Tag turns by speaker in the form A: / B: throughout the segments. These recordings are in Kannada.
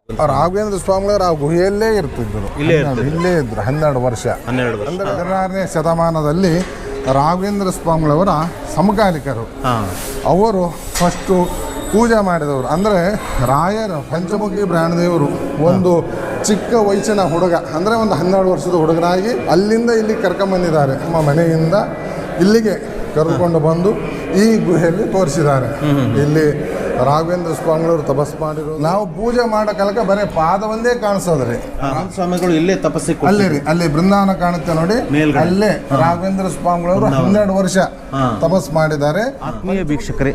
A: ರಾಘವೇಂದ್ರ ಸ್ವಾಮಿಗಳು ಆ ಗುಹೆಯಲ್ಲೇ ಇರ್ತಿದ್ದರು, ಇಲ್ಲೇ ಇದ್ರು 12 ವರ್ಷ. ಅಂದರೆ 16ನೇ ಶತಮಾನದಲ್ಲಿ ರಾಘವೇಂದ್ರ ಸ್ವಾಮಿಗಳವರ ಸಮಕಾಲಿಕರು. ಅವರು ಫಸ್ಟು ಪೂಜೆ ಮಾಡಿದವರು. ಅಂದರೆ ರಾಯರು ಪಂಚಮುಖಿ ಪ್ರಾಣದೇವರು ಒಂದು ಚಿಕ್ಕ ವಯಸ್ಸಿನ ಹುಡುಗ, ಅಂದರೆ ಒಂದು 12 ವರ್ಷದ ಹುಡುಗನಾಗಿ ಅಲ್ಲಿಂದ ಇಲ್ಲಿ ಕರ್ಕೊಂಬಂದಿದ್ದಾರೆ. ನಮ್ಮ ಮನೆಯಿಂದ ಇಲ್ಲಿಗೆ ಕರೆದುಕೊಂಡು ಬಂದು ಈ ಗುಹೆಯಲ್ಲಿ ತೋರಿಸಿದ್ದಾರೆ. ಇಲ್ಲಿ ರಾಘವೇಂದ್ರ ಸ್ವಾಮಿಗಳು ತಪಸ್ ಮಾಡಿರೋದು ನಾವು ಪೂಜೆ ಮಾಡೋ ಕಾಲಕ್ಕೆ ಬರೀ ಪಾದ ಒಂದೇ ಕಾಣಿಸೋದ್ರಿ.
B: ಸ್ವಾಮಿಗಳು ಇಲ್ಲೇ ತಪಸ್ಸಿ
A: ಅಲ್ಲಿ ಬೃಂದಾವನ ಕಾಣುತ್ತೆ ನೋಡಿ, ಅಲ್ಲೇ ರಾಘವೇಂದ್ರ ಸ್ವಾಮಿಗಳವರು 12 ವರ್ಷ ತಪಸ್ ಮಾಡಿದ್ದಾರೆ.
B: ಆತ್ಮೀಯ ವೀಕ್ಷಕರೇ,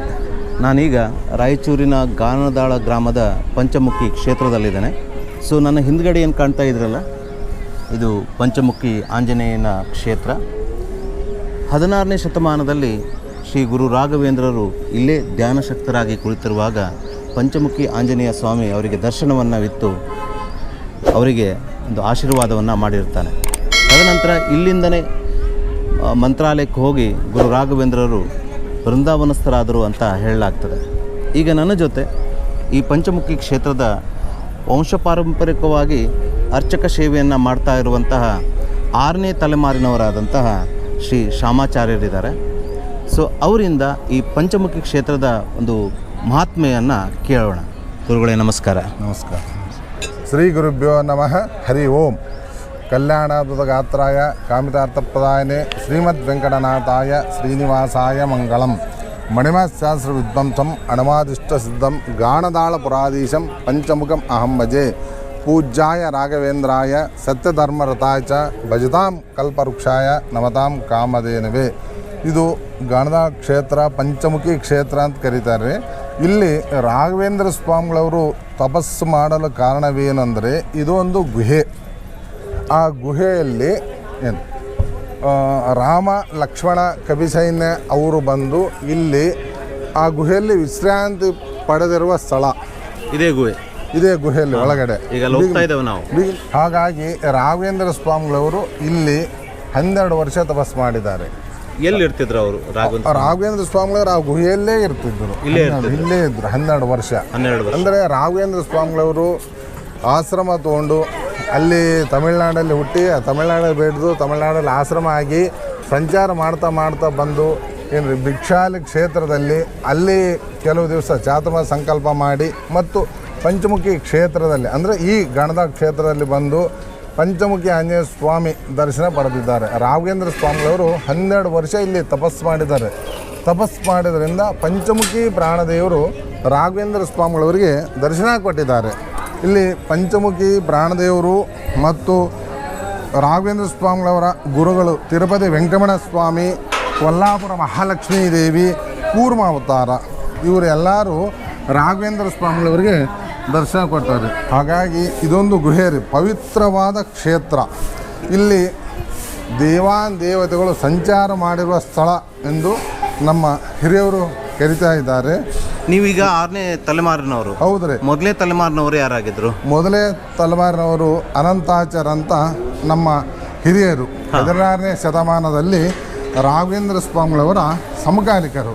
B: ನಾನೀಗ ರಾಯಚೂರಿನ ಗಾನದಾಳ ಗ್ರಾಮದ ಪಂಚಮುಖಿ ಕ್ಷೇತ್ರದಲ್ಲಿದ್ದೇನೆ. ಸೊ ನನ್ನ ಹಿಂದ್ಗಡೆ ಏನು ಕಾಣ್ತಾ ಇದ್ರಲ್ಲ, ಇದು ಪಂಚಮುಖಿ ಆಂಜನೇಯನ ಕ್ಷೇತ್ರ. 16ನೇ ಶತಮಾನದಲ್ಲಿ ಶ್ರೀ ಗುರು ರಾಘವೇಂದ್ರರು ಇಲ್ಲೇ ಧ್ಯಾನಶಕ್ತರಾಗಿ ಕುಳಿತಿರುವಾಗ ಪಂಚಮುಖಿ ಆಂಜನೇಯ ಸ್ವಾಮಿ ಅವರಿಗೆ ದರ್ಶನವನ್ನಿತ್ತು, ಅವರಿಗೆ ಒಂದು ಆಶೀರ್ವಾದವನ್ನು ಮಾಡಿರ್ತಾನೆ. ತದನಂತರ ಇಲ್ಲಿಂದನೇ ಮಂತ್ರಾಲಯಕ್ಕೆ ಹೋಗಿ ಗುರು ರಾಘವೇಂದ್ರರು ಬೃಂದಾವನಸ್ಥರಾದರು ಅಂತ ಹೇಳಲಾಗ್ತದೆ. ಈಗ ನನ್ನ ಜೊತೆ ಈ ಪಂಚಮುಖಿ ಕ್ಷೇತ್ರದ ವಂಶಪಾರಂಪರಿಕವಾಗಿ ಅರ್ಚಕ ಸೇವೆಯನ್ನು ಮಾಡ್ತಾ ಇರುವಂತಹ 6ನೇ ತಲೆಮಾರಿನವರಾದಂತಹ ಶ್ರೀ ಶ್ಯಾಮಾಚಾರ್ಯರಿದ್ದಾರೆ. ಸೊ ಅವರಿಂದ ಈ ಪಂಚಮುಖಿ ಕ್ಷೇತ್ರದ ಒಂದು ಮಹಾತ್ಮೆಯನ್ನು ಕೇಳೋಣ. ಗುರುಗಳೇ ನಮಸ್ಕಾರ.
A: ನಮಸ್ಕಾರ. ಶ್ರೀ ಗುರುಭ್ಯೋ ನಮಃ. ಹರಿ ಓಂ. ಕಲ್ಯಾಣಾದ್ಭುತಗಾತ್ರಾಯ ಕಾಮಿತಾರ್ಥಪ್ರದಾಯನೆ ಶ್ರೀಮದ್ ವೆಂಕಟನಾಥಾಯ ಶ್ರೀನಿವಾಸಾಯ ಮಂಗಳಂ. ಮಣಿಮಾಶಾಸ್ತ್ರ ವಿದ್ವಂಸಂ ಅಣಮಾದಿಷ್ಟಸಿದ್ಧಂ ಗಾಣದಾಳಪುರಾಧೀಶಂ ಪಂಚಮುಖಂ ಅಹಂ ಭಜೆ. ಪೂಜ್ಯಾಯ ರಾಘವೇಂದ್ರಾಯ ಸತ್ಯಧರ್ಮರತಾಯ ಚ ಭಜತಾಂ ಕಲ್ಪವೃಕ್ಷಾಯ ನಮತಾಂ ಕಾಮಧೇನವೇ. ಇದು ಗಾಣದಾಳ ಕ್ಷೇತ್ರ, ಪಂಚಮುಖಿ ಕ್ಷೇತ್ರ ಅಂತ ಕರೀತಾರೆ. ಇಲ್ಲಿ ರಾಘವೇಂದ್ರ ಸ್ವಾಮಿಗಳವರು ತಪಸ್ಸು ಮಾಡಲು ಕಾರಣವೇನೆಂದರೆ ಇದು ಒಂದು ಗುಹೆ. ಆ ಗುಹೆಯಲ್ಲಿ ಏನು ರಾಮ ಲಕ್ಷ್ಮಣ ಕಪಿಸೈನ್ಯ ಅವರು ಬಂದು ಇಲ್ಲಿ ಆ ಗುಹೆಯಲ್ಲಿ ವಿಶ್ರಾಂತಿ ಪಡೆದಿರುವ ಸ್ಥಳ ಇದೇ ಗುಹೆಯಲ್ಲಿ ಒಳಗಡೆ
B: ಈಗ ಹೋಗ್ತಾ ಇದ್ದೇವೆ ನಾವು.
A: ಹಾಗಾಗಿ ರಾಘವೇಂದ್ರ ಸ್ವಾಮಿಗಳವರು ಇಲ್ಲಿ 12 ವರ್ಷ ತಪಸ್ ಮಾಡಿದ್ದಾರೆ.
B: ಎಲ್ಲಿ ಇರ್ತಿದ್ರು ಅವರು?
A: ರಾಘವೇಂದ್ರ ಸ್ವಾಮಿಗಳವರು ಆ ಗುಹೆಯಲ್ಲೇ ಇರ್ತಿದ್ದರು, ಇಲ್ಲೇ ಇದ್ರು 12 ವರ್ಷ. ಅಂದರೆ ರಾಘವೇಂದ್ರ ಸ್ವಾಮಿಗಳವರು ಆಶ್ರಮ ತಗೊಂಡು ಅಲ್ಲಿ ತಮಿಳ್ನಾಡಲ್ಲಿ ಹುಟ್ಟಿ ತಮಿಳ್ನಾಡಲ್ಲಿ ಬೆಳೆದು ತಮಿಳ್ನಾಡಲ್ಲಿ ಆಶ್ರಮ ಆಗಿ ಸಂಚಾರ ಮಾಡ್ತಾ ಬಂದು ಏನು ಭಿಕ್ಷಾಲಿ ಕ್ಷೇತ್ರದಲ್ಲಿ ಅಲ್ಲಿ ಕೆಲವು ದಿವಸ ಚಾತುರ್ಮಾಸ ಸಂಕಲ್ಪ ಮಾಡಿ ಮತ್ತು ಪಂಚಮುಖಿ ಕ್ಷೇತ್ರದಲ್ಲಿ ಅಂದರೆ ಈ ಗಣದ ಕ್ಷೇತ್ರದಲ್ಲಿ ಬಂದು ಪಂಚಮುಖಿ ಆಂಜನೇಯ ಸ್ವಾಮಿ ದರ್ಶನ ಪಡೆದಿದ್ದಾರೆ. ರಾಘವೇಂದ್ರ ಸ್ವಾಮಿಗಳವರು 12 ವರ್ಷ ಇಲ್ಲಿ ತಪಸ್ಸು ಮಾಡಿದ್ದಾರೆ. ತಪಸ್ಸು ಮಾಡಿದ್ರಿಂದ ಪಂಚಮುಖಿ ಪ್ರಾಣದೇವರು ರಾಘವೇಂದ್ರ ಸ್ವಾಮಿಗಳವರಿಗೆ ದರ್ಶನ ಕೊಟ್ಟಿದ್ದಾರೆ. ಇಲ್ಲಿ ಪಂಚಮುಖಿ ಪ್ರಾಣದೇವರು ಮತ್ತು ರಾಘವೇಂದ್ರ ಸ್ವಾಮಿಗಳವರ ಗುರುಗಳು ತಿರುಪತಿ ವೆಂಕಟರಮಣ ಸ್ವಾಮಿ, ಕೊಲ್ಲಾಪುರ ಮಹಾಲಕ್ಷ್ಮೀ ದೇವಿ, ಕೂರ್ಮಾವತಾರ ಇವರೆಲ್ಲರೂ ರಾಘವೇಂದ್ರ ಸ್ವಾಮಿಗಳವರಿಗೆ ದರ್ಶನ ಕೊಟ್ಟರು. ಹಾಗಾಗಿ ಇದೊಂದು ಗುಹೆ ರೀ, ಪವಿತ್ರವಾದ ಕ್ಷೇತ್ರ. ಇಲ್ಲಿ ದೇವತೆಗಳು ಸಂಚಾರ ಮಾಡಿರುವ ಸ್ಥಳ ಎಂದು ನಮ್ಮ ಹಿರಿಯವರು ಕರಿತಾ ಇದ್ದಾರೆ.
B: ನೀವೀಗ 6ನೇ ತಲೆಮಾರಿನವರು?
A: ಹೌದು ರೀ.
B: ಮೊದಲನೇ ತಲೆಮಾರಿನವರು ಯಾರಾಗಿದ್ದರು?
A: ಮೊದಲೇ ತಲೆಮಾರಿನವರು ಅನಂತಾಚಾರ ಅಂತ ನಮ್ಮ ಹಿರಿಯರು. 16ನೇ ಶತಮಾನದಲ್ಲಿ ರಾಘವೇಂದ್ರ ಸ್ವಾಮಿಗಳವರ ಸಮಕಾಲಿಕರು.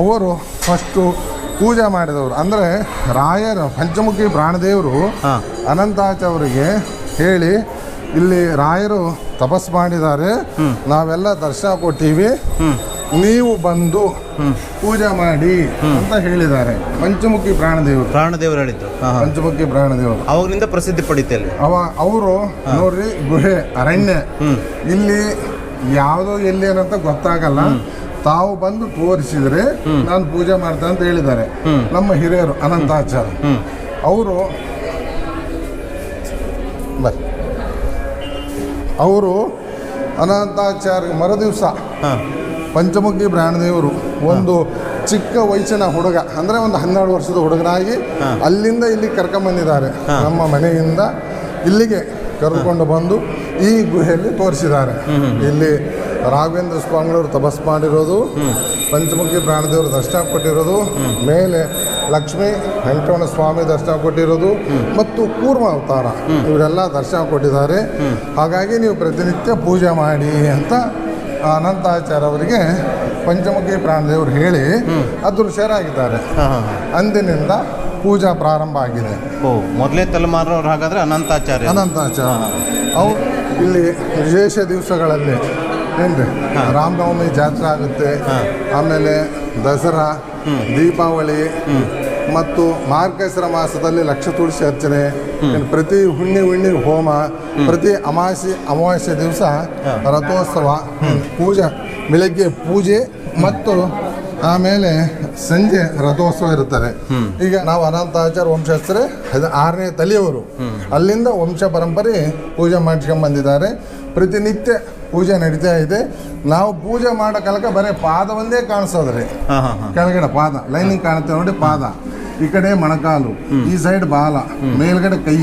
A: ಅವರು ಫಸ್ಟು ಪೂಜೆ ಮಾಡಿದವರು. ಅಂದರೆ ರಾಯರು ಪಂಚಮುಖಿ ಪ್ರಾಣದೇವರು ಅನಂತಾಚಾರ್ಯರಿಗೆ ಹೇಳಿ ಇಲ್ಲಿ ರಾಯರು ತಪಸ್ ಮಾಡಿದ್ದಾರೆ, ನಾವೆಲ್ಲ ದರ್ಶನ ಕೊಟ್ಟಿವಿ, ನೀವು ಬಂದು ಪೂಜೆ ಮಾಡಿ ಅಂತ ಹೇಳಿದ್ದಾರೆ. ಪಂಚಮುಖಿ ಪ್ರಾಣದೇವರು
B: ಹೇಳಿದ್ದು.
A: ಪಂಚಮುಖಿ ಪ್ರಾಣದೇವರು
B: ಅವಾಗಿನಿಂದ ಪ್ರಸಿದ್ಧಿ ಪಡಿತಲ್ಲಿ.
A: ಅವರು ನೋಡ್ರಿ ಗುಹೆ ಅರಣ್ಯ, ಇಲ್ಲಿ ಯಾವುದೋ ಎಲ್ಲಿ ಏನಂತ ಗೊತ್ತಾಗಲ್ಲ, ತಾವು ಬಂದು ತೋರಿಸಿದ್ರೆ ನಾನು ಪೂಜೆ ಮಾಡ್ತೇನೆ ಅಂತ ಹೇಳಿದ್ದಾರೆ ನಮ್ಮ ಹಿರಿಯರು ಅನಂತಾಚಾರ್ಯ. ಅವರು ಅನಂತಾಚಾರ್ಯ ಮರುದಿವಸ ಪಂಚಮುಖಿ ಪ್ರಾಣದೇವರು ಒಂದು ಚಿಕ್ಕ ವಯಸ್ಸಿನ ಹುಡುಗ, ಅಂದರೆ ಒಂದು 12 ವರ್ಷದ ಹುಡುಗನಾಗಿ ಅಲ್ಲಿಂದ ಇಲ್ಲಿ ಕರ್ಕೊಂಬಂದಿದ್ದಾರೆ. ನಮ್ಮ ಮನೆಯಿಂದ ಇಲ್ಲಿಗೆ ಕರೆದುಕೊಂಡು ಬಂದು ಈ ಗುಹೆಯಲ್ಲಿ ತೋರಿಸಿದ್ದಾರೆ. ಇಲ್ಲಿ ರಾಘವೇಂದ್ರ ಸ್ವಾಮಿಗಳವರು ತಪಸ್ ಮಾಡಿರೋದು, ಪಂಚಮುಖಿ ಪ್ರಾಣದೇವರು ದರ್ಶನ ಕೊಟ್ಟಿರೋದು, ಮೇಲೆ ಲಕ್ಷ್ಮೀ ವೆಂಕಟರಮಣ ಸ್ವಾಮಿ ದರ್ಶನ ಕೊಟ್ಟಿರೋದು ಮತ್ತು ಕೂರ್ಮ ಅವತಾರ ಇವರೆಲ್ಲ ದರ್ಶನ ಕೊಟ್ಟಿದ್ದಾರೆ. ಹಾಗಾಗಿ ನೀವು ಪ್ರತಿನಿತ್ಯ ಪೂಜೆ ಮಾಡಿ ಅಂತ ಅನಂತಾಚಾರ್ಯ ಅವರಿಗೆ ಪಂಚಮುಖಿ ಪ್ರಾಣದೇವರು ಹೇಳಿ ಅದೃಶ್ಯರಾಗಿದ್ದಾರೆ. ಅಂದಿನಿಂದ ಪೂಜಾ ಪ್ರಾರಂಭ ಆಗಿದೆ.
B: ಓ ಮೊದಲೇ ತಲೆಮಾರಿನವ್ರು ಹಾಗಾದ್ರೆ ಅನಂತಾಚಾರ್ಯ.
A: ಅವು ಇಲ್ಲಿ ವಿಶೇಷ ದಿವಸಗಳಲ್ಲಿ ಏನ್ರಿ ರಾಮನವಮಿ ಜಾತ್ರೆ ಆಗುತ್ತೆ, ಆಮೇಲೆ ದಸರಾ, ದೀಪಾವಳಿ ಮತ್ತು ಮಾರ್ಗಶಿರ ಮಾಸದಲ್ಲಿ ಲಕ್ಷ ತುಳಸಿ ಅರ್ಚನೆ, ಪ್ರತಿ ಹುಣ್ಣಿ ಹೋಮ, ಪ್ರತಿ ಅಮಾವಾಸ್ಯೆ ದಿವಸ ರಥೋತ್ಸವ, ಪೂಜಾ ಬೆಳಗ್ಗೆ ಪೂಜೆ ಮತ್ತು ಆಮೇಲೆ ಸಂಜೆ ರಥೋತ್ಸವ ಇರುತ್ತದೆ. ಈಗ ನಾವು ಅನಂತಾಚಾರ್ಯ ವಂಶಸ್ಥರೇ 6ನೇ ತಲೆಯವರು, ಅಲ್ಲಿಂದ ವಂಶ ಪರಂಪರೆ ಪೂಜೆ ಮಾಡಿಸ್ಕೊಂಡು ಬಂದಿದ್ದಾರೆ. ಪ್ರತಿನಿತ್ಯ ಪೂಜೆ ನಡೀತಾ ಇದೆ. ನಾವು ಪೂಜೆ ಮಾಡೋ ಕಾಲಕ್ಕೆ ಬರೀ ಪಾದ ಒಂದೇ ಕಾಣಿಸೋದ್ರಿ, ಕೆಳಗಡೆ ಪಾದ ಲೈನಿಂಗ್ ಕಾಣುತ್ತೆ ನೋಡಿ, ಪಾದ ಈ ಕಡೆ ಮೊಣಕಾಲು, ಈ ಸೈಡ್ ಬಾಲ, ಮೇಲ್ಗಡೆ ಕೈ,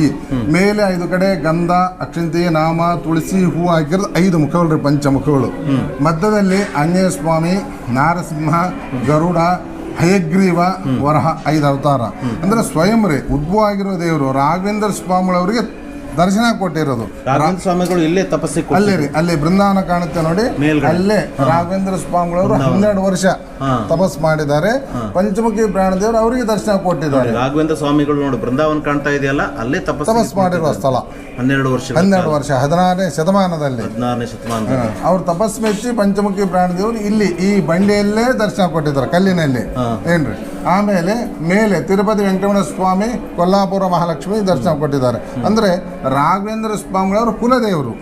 A: ಮೇಲೆ 5 ಕಡೆ ಗಂಧ, ಅಕ್ಷಂತಿ, ನಾಮ, ತುಳಸಿ, ಹೂ ಹಾಕಿರೋದು 5 ಮುಖಗಳು ರೀ, ಪಂಚಮುಖಗಳು. ಮಧ್ಯದಲ್ಲಿ ಆಂಜನೇಯ ಸ್ವಾಮಿ, ನಾರಸಿಂಹ, ಗರುಡ, ಹಯಗ್ರೀವ, ವರಹ 5 ಅವತಾರ. ಅಂದ್ರೆ ಸ್ವಯಂ ರೀ ಉದ್ಭವ ಆಗಿರೋ ದೇವರು ರಾಘವೇಂದ್ರ ಸ್ವಾಮಿಗಳವರಿಗೆ ದರ್ಶನ ಕೊಟ್ಟಿರೋದು.
B: ರಾಘವೇಂದ್ರ ಸ್ವಾಮಿಗಳು ಇಲ್ಲೇ ತಪಸ್ಸಿ
A: ಅಲ್ಲೇ ರೀ, ಅಲ್ಲಿ ಬೃಂದಾವನ ಕಾಣುತ್ತೆ ನೋಡಿ, ಅಲ್ಲೇ ರಾಘವೇಂದ್ರ ಸ್ವಾಮಿಗಳವರು 12 ವರ್ಷ ತಪಸ್ ಮಾಡಿದ್ದಾರೆ. ಪಂಚಮುಖಿ ಪ್ರಾಣದೇವರು ಅವರಿಗೆ ದರ್ಶನ ಕೊಟ್ಟಿದ್ದಾರೆ.
B: ರಾಘವೇಂದ್ರ ಸ್ವಾಮಿಗಳು ನೋಡಿ ಬೃಂದಾವನ ಕಾಣ್ತಾ ಇದೆಯಲ್ಲ, ಅಲ್ಲೇ ತಪಸ್
A: ಮಾಡಿರುವ ಸ್ಥಳ.
B: 12 ವರ್ಷ
A: 16ನೇ ಶತಮಾನದಲ್ಲಿ ಅವ್ರು ತಪಸ್ ಮೆಚ್ಚಿ ಪಂಚಮುಖಿ ಪ್ರಾಣದೇವರು ಇಲ್ಲಿ ಈ ಬಂಡೆಯಲ್ಲೇ ದರ್ಶನ ಕೊಟ್ಟಿದ್ದಾರೆ, ಕಲ್ಲಿನಲ್ಲಿ ಏನ್ರಿ. ಆಮೇಲೆ ಮೇಲೆ ತಿರುಪತಿ ವೆಂಕಟರಮಣ ಸ್ವಾಮಿ, ಕೊಲ್ಲಾಪುರ ಮಹಾಲಕ್ಷ್ಮಿ ದರ್ಶನ ಕೊಟ್ಟಿದ್ದಾರೆ. ಅಂದ್ರೆ ರಾಘವೇಂದ್ರ ಸ್ವಾಮಿಗಳವರು ಕುಲದೇವರು.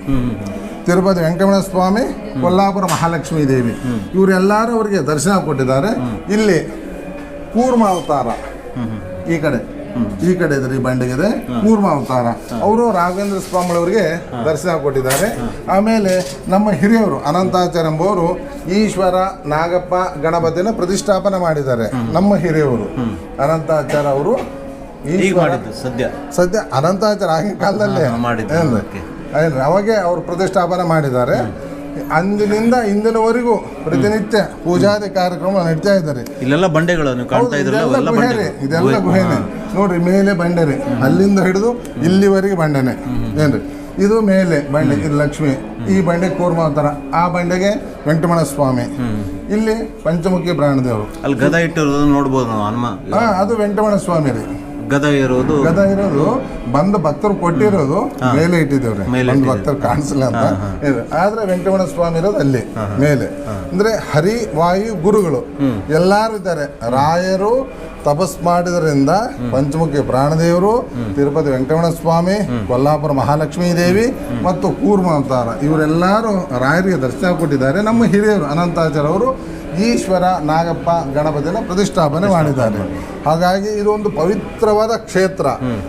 A: ತಿರುಪತಿ ವೆಂಕಟರಮಣ ಸ್ವಾಮಿ, ಕೊಲ್ಲಾಪುರ ಮಹಾಲಕ್ಷ್ಮೀ ದೇವಿ, ಇವರೆಲ್ಲರೂ ಅವರಿಗೆ ದರ್ಶನ ಕೊಟ್ಟಿದ್ದಾರೆ. ಇಲ್ಲಿ ಕೂರ್ಮ ಅವತಾರ ಈ ಕಡೆ ಇದ್ರಿ ಬಂಡೆಗಿದೆ, ಕೂರ್ಮ ಅವತಾರ ಅವರು ರಾಘವೇಂದ್ರ ಸ್ವಾಮಿಗಳವರಿಗೆ ದರ್ಶನ ಕೊಟ್ಟಿದ್ದಾರೆ. ಆಮೇಲೆ ನಮ್ಮ ಹಿರಿಯವರು ಅನಂತಾಚಾರ್ಯ ಎಂಬುವರು ಈಶ್ವರ, ನಾಗಪ್ಪ, ಗಣಪತಿನ ಪ್ರತಿಷ್ಠಾಪನೆ ಮಾಡಿದ್ದಾರೆ. ನಮ್ಮ ಹಿರಿಯವರು ಅನಂತಾಚಾರ್ಯ ಅವರು ಸದ್ಯ ಅನಂತಾಚಾರ್ಯ ಆಗಿನ ಕಾಲದಲ್ಲೇ ಏನ್ರಿ ಅವಾಗೆ ಅವರು ಪ್ರತಿಷ್ಠಾಪನೆ ಮಾಡಿದ್ದಾರೆ. ಅಂದಿನಿಂದ ಇಂದಿನವರೆಗೂ ಪ್ರತಿನಿತ್ಯ ಪೂಜಾದಿ ಕಾರ್ಯಕ್ರಮ ನಡೀತಾ ಇದ್ದಾರೆ.
B: ಇಲ್ಲೆಲ್ಲ ಬಂಡೆಗಳು
A: ಇದೆಲ್ಲ ಗುಹೆನೆ ನೋಡ್ರಿ, ಮೇಲೆ ಬಂಡೆ ರೀ, ಅಲ್ಲಿಂದ ಹಿಡಿದು ಇಲ್ಲಿವರೆಗೆ ಬಂಡೆನೆ ಏನ್ರಿ. ಇದು ಮೇಲೆ ಬಂಡೆ, ಇದು ಲಕ್ಷ್ಮಿ, ಈ ಬಂಡೆ ಕೂರ್ಮ ಅವತಾರ, ಆ ಬಂಡೆಗೆ ವೆಂಕಟರಮಣ ಸ್ವಾಮಿ, ಇಲ್ಲಿ ಪಂಚಮುಖಿ ಪ್ರಾಣದೇವರು.
B: ಅಲ್ಲಿ ಗದ ಇಟ್ಟಿರೋದು ನೋಡ್ಬೋದು ನಾವು, ಹನುಮ.
A: ಅದು ವೆಂಕಟರಮಣ ಸ್ವಾಮಿ ರೀ.
B: ಗದ ಇರೋದು
A: ಬಂದ ಭಕ್ತರು ಕೊಟ್ಟಿರೋದು ಮೇಲೆ ಇಟ್ಟಿದ್ದೇವ್ರಿ, ಬಂದು ಭಕ್ತರು ಕಾಣಿಸಲ್ಲ ಅಂತ. ಆದ್ರೆ ವೆಂಕಟರಮಣ ಸ್ವಾಮಿ ಇರೋದು ಅಲ್ಲಿ ಮೇಲೆ. ಅಂದ್ರೆ ಹರಿ ವಾಯು ಗುರುಗಳು ಎಲ್ಲಾರು ಇದ್ದಾರೆ. ರಾಯರು ತಪಸ್ ಮಾಡಿದ್ರಿಂದ ಪಂಚಮುಖಿ ಪ್ರಾಣದೇವರು, ತಿರುಪತಿ ವೆಂಕಟರಮಣ ಸ್ವಾಮಿ, ಕೊಲ್ಲಾಪುರ ಮಹಾಲಕ್ಷ್ಮೀ ದೇವಿ ಮತ್ತು ಕೂರ್ಮ ಅವತಾರ ಇವರೆಲ್ಲರೂ ರಾಯರಿಗೆ ದರ್ಶನ ಕೊಟ್ಟಿದ್ದಾರೆ. ನಮ್ಮ ಹಿರಿಯರು ಅನಂತಾಚಾರ್ಯ ಅವರು ಈಶ್ವರ, ನಾಗಪ್ಪ, ಗಣಪತಿನ ಪ್ರತಿಷ್ಠಾಪನೆ ಮಾಡಿದ್ದಾರೆ. ಹಾಗಾಗಿ ಇದೊಂದು ಪವಿತ್ರವಾದ ಕ್ಷೇತ್ರ.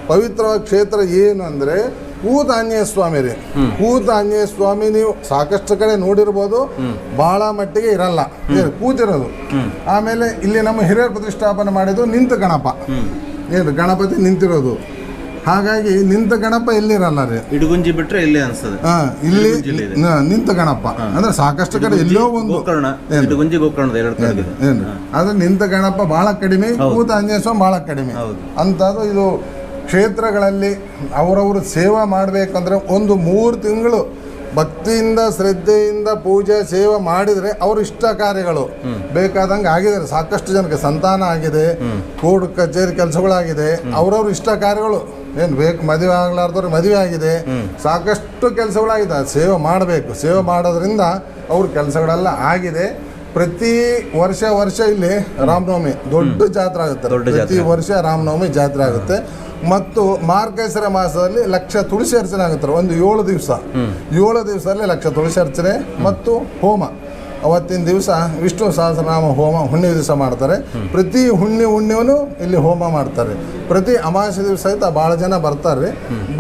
A: ಪವಿತ್ರವಾದ ಕ್ಷೇತ್ರ ಏನು ಅಂದರೆ ಕೂತ ಆಂಜನೇಯ ಸ್ವಾಮಿ ರೀ. ಕೂತ ಆಂಜನೇಯ ಸ್ವಾಮಿ ನೀವು ಸಾಕಷ್ಟು ಕಡೆ ನೋಡಿರ್ಬೋದು, ಬಹಳ ಮಟ್ಟಿಗೆ ಇರಲ್ಲ, ಕೂತಿರೋದು. ಆಮೇಲೆ ಇಲ್ಲಿ ನಮ್ಮ ಹಿರಿಯರು ಪ್ರತಿಷ್ಠಾಪನೆ ಮಾಡಿದ್ದು ನಿಂತ ಗಣಪ, ಏನು ಗಣಪತಿ ನಿಂತಿರೋದು. ಹಾಗಾಗಿ ನಿಂತ ಗಣಪ ಎಲ್ಲಿರಲ್ಲ ರೀ,
B: ಇಡಗುಂಜಿ ಬಿಟ್ರೆ ಇಲ್ಲೇ ಅನ್ಸ್ತದೆ.
A: ಇಲ್ಲಿ ನಿಂತ ಗಣಪ ಅಂದ್ರೆ ಸಾಕಷ್ಟು ಕಡೆ ಎಲ್ಲೋ ಒಂದು ಆದ್ರೆ ನಿಂತ ಗಣಪ ಬಹಳ ಕಡಿಮೆ, ಕೂತ ಆಂಜನೇಯ ಸ್ವಾಮಿ ಬಹಳ ಕಡಿಮೆ ಅಂತದ್ದು. ಇದು ಕ್ಷೇತ್ರಗಳಲ್ಲಿ ಅವರವರು ಸೇವೆ ಮಾಡಬೇಕಂದ್ರೆ ಒಂದು 3 ತಿಂಗಳು ಭಕ್ತಿಯಿಂದ ಶ್ರದ್ಧೆಯಿಂದ ಪೂಜೆ ಸೇವೆ ಮಾಡಿದರೆ ಅವ್ರ ಇಷ್ಟ ಕಾರ್ಯಗಳು ಬೇಕಾದಂಗೆ ಆಗಿದ್ದಾರೆ. ಸಾಕಷ್ಟು ಜನಕ್ಕೆ ಸಂತಾನ ಆಗಿದೆ, ಕೋರ್ಟ್ ಕಚೇರಿ ಕೆಲಸಗಳಾಗಿದೆ, ಅವ್ರವ್ರ ಇಷ್ಟ ಕಾರ್ಯಗಳು ಏನು ಬೇಕು, ಮದುವೆ ಆಗ್ಲಾರ್ದವ್ರು ಮದುವೆ ಆಗಿದೆ, ಸಾಕಷ್ಟು ಕೆಲಸಗಳಾಗಿದೆ. ಸೇವೆ ಮಾಡಬೇಕು, ಸೇವೆ ಮಾಡೋದ್ರಿಂದ ಅವ್ರ ಕೆಲಸಗಳೆಲ್ಲ ಆಗಿದೆ. ಪ್ರತಿ ವರ್ಷ ಇಲ್ಲಿ ರಾಮನವಮಿ ದೊಡ್ಡ ಜಾತ್ರೆ ಆಗುತ್ತೆ. ಪ್ರತಿ ವರ್ಷ ರಾಮನವಮಿ ಜಾತ್ರೆ ಆಗುತ್ತೆ. ಮತ್ತು ಮಾರ್ಗಶಿರ ಮಾಸದಲ್ಲಿ ಲಕ್ಷ ತುಳಸಿ ಅರ್ಚನೆ ಆಗುತ್ತೆ. ಒಂದು 7 ದಿವಸ 7 ದಿವಸದಲ್ಲಿ ಲಕ್ಷ ತುಳಸಿ ಅರ್ಚನೆ ಮತ್ತು ಹೋಮ. ಅವತ್ತಿನ ದಿವಸ ವಿಷ್ಣು ಸಹಸ್ರನಾಮ ಹೋಮ ಹುಣ್ಣಿಮೆ ದಿವಸ ಮಾಡ್ತಾರೆ. ಪ್ರತಿ ಹುಣ್ಣಿಮೆನೂ ಇಲ್ಲಿ ಹೋಮ ಮಾಡ್ತಾರೆ. ಪ್ರತಿ ಅಮಾವಾಸ್ಯೆ ದಿವಸ ಸಹಿತ ಭಾಳ ಜನ ಬರ್ತಾರೆ.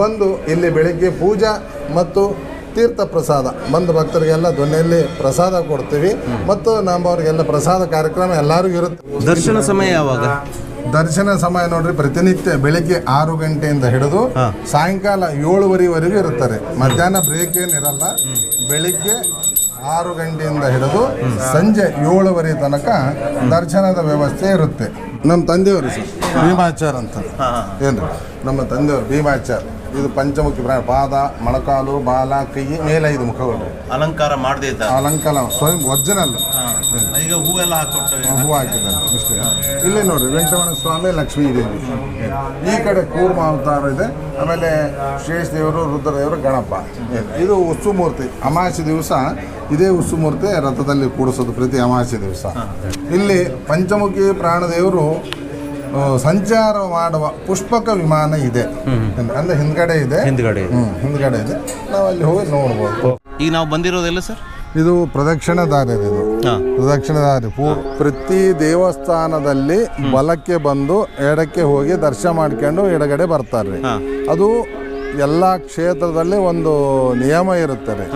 A: ಬಂದು ಇಲ್ಲಿ ಬೆಳಿಗ್ಗೆ ಪೂಜಾ ಮತ್ತು ತೀರ್ಥ ಪ್ರಸಾದ ಬಂದು ಭಕ್ತರಿಗೆಲ್ಲ ದೊನ್ನೆಯಲ್ಲಿ ಪ್ರಸಾದ ಕೊಡ್ತೀವಿ. ಮತ್ತು ನಮ್ಮವ್ರಿಗೆಲ್ಲ ಪ್ರಸಾದ ಕಾರ್ಯಕ್ರಮ ಎಲ್ಲರಿಗೂ ಇರುತ್ತೆ.
B: ದರ್ಶನ ಸಮಯ ಯಾವಾಗ?
A: ದರ್ಶನ ಸಮಯ ನೋಡ್ರಿ, ಪ್ರತಿನಿತ್ಯ ಬೆಳಿಗ್ಗೆ 6 ಗಂಟೆಯಿಂದ ಹಿಡಿದು ಸಾಯಂಕಾಲ 7:30ವರೆಗೂ ಇರುತ್ತಾರೆ. ಮಧ್ಯಾಹ್ನ ಬ್ರೇಕ್ ಏನಿರಲ್ಲ. ಬೆಳಿಗ್ಗೆ 6 ಗಂಟೆಯಿಂದ ಹಿಡಿದು ಸಂಜೆ 7:30 ತನಕ ದರ್ಶನದ ವ್ಯವಸ್ಥೆ ಇರುತ್ತೆ. ನಮ್ಮ ತಂದೆಯವರು ಸರ್ ಭೀಮಾಚಾರ್ ಅಂತ ಏನ್ರಿ, ನಮ್ಮ ತಂದೆಯವರು ಭೀಮಾಚಾರ್. ಇದು ಪಂಚಮುಖಿ ಪ್ರಾಣ, ಪಾದ, ಮೊಣಕಾಲು, ಬಾಲ, ಕೈ, ಮೇಲೆ 5 ಮುಖಗಳು.
B: ಅಲಂಕಾರ ಮಾಡದೇ
A: ಅಲಂಕಾರ ಸ್ವಯಂ ಒರಿಜಿನಲ್
B: ಈಗ ಹೂವೆಲ್ಲ ಹಾಕೊಟ್ಟು
A: ಹೂವು ಹಾಕಿದ್ದಾರೆ ಇಷ್ಟೇ. ಇಲ್ಲಿ ನೋಡಿ ವೆಂಕಟರಮಣ ಸ್ವಾಮಿ, ಲಕ್ಷ್ಮೀ ದೇವಿ. ಈ ಕಡೆ ಕೂರ್ಮ ಅವತಾರ ಇದೆ. ಆಮೇಲೆ ಶೇಷ ದೇವರು, ರುದ್ರದೇವರು, ಗಣಪ. ಇದು ಉತ್ಸವಮೂರ್ತಿ. ಅಮಾವಾಸ್ಯೆ ದಿವಸ ಇದೇ ಉತ್ಸವಮೂರ್ತಿ ರಥದಲ್ಲಿ ಕೂಡಿಸೋದು ಪ್ರತಿ ಅಮಾವಾಸ್ಯೆ ದಿವಸ. ಇಲ್ಲಿ ಪಂಚಮುಖಿ ಪ್ರಾಣದೇವರು ಸಂಚಾರ ಮಾಡುವ ಪುಷ್ಪಕ ವಿಮಾನ ಇದೆ. ಅಂದ್ರೆ ಹಿಂದ್ಗಡೆ ಇದೆ. ಹಿಂದ್ಗಡೆ ಇದೆ. ನಾವು ಅಲ್ಲಿ ಹೋಗಿ ನೋಡ್ಬೋದು.
B: ಈಗ ನಾವು ಬಂದಿರೋದೆಲ್ಲ ಸರ್?
A: ಇದು ಪ್ರದಕ್ಷಿಣ ದಾರಿ. ಇದು ಪ್ರದಕ್ಷಿಣ ದಾರಿ. ಪ್ರತಿ ದೇವಸ್ಥಾನದಲ್ಲಿ ಬಲಕ್ಕೆ ಬಂದು ಎಡಕ್ಕೆ ಹೋಗಿ ದರ್ಶನ ಮಾಡ್ಕೊಂಡು ಎಡಗಡೆ ಬರ್ತಾರೆ. ಅದು ಎಲ್ಲ ಕ್ಷೇತ್ರದಲ್ಲಿ ಒಂದು ನಿಯಮ ಇರುತ್ತದೆ.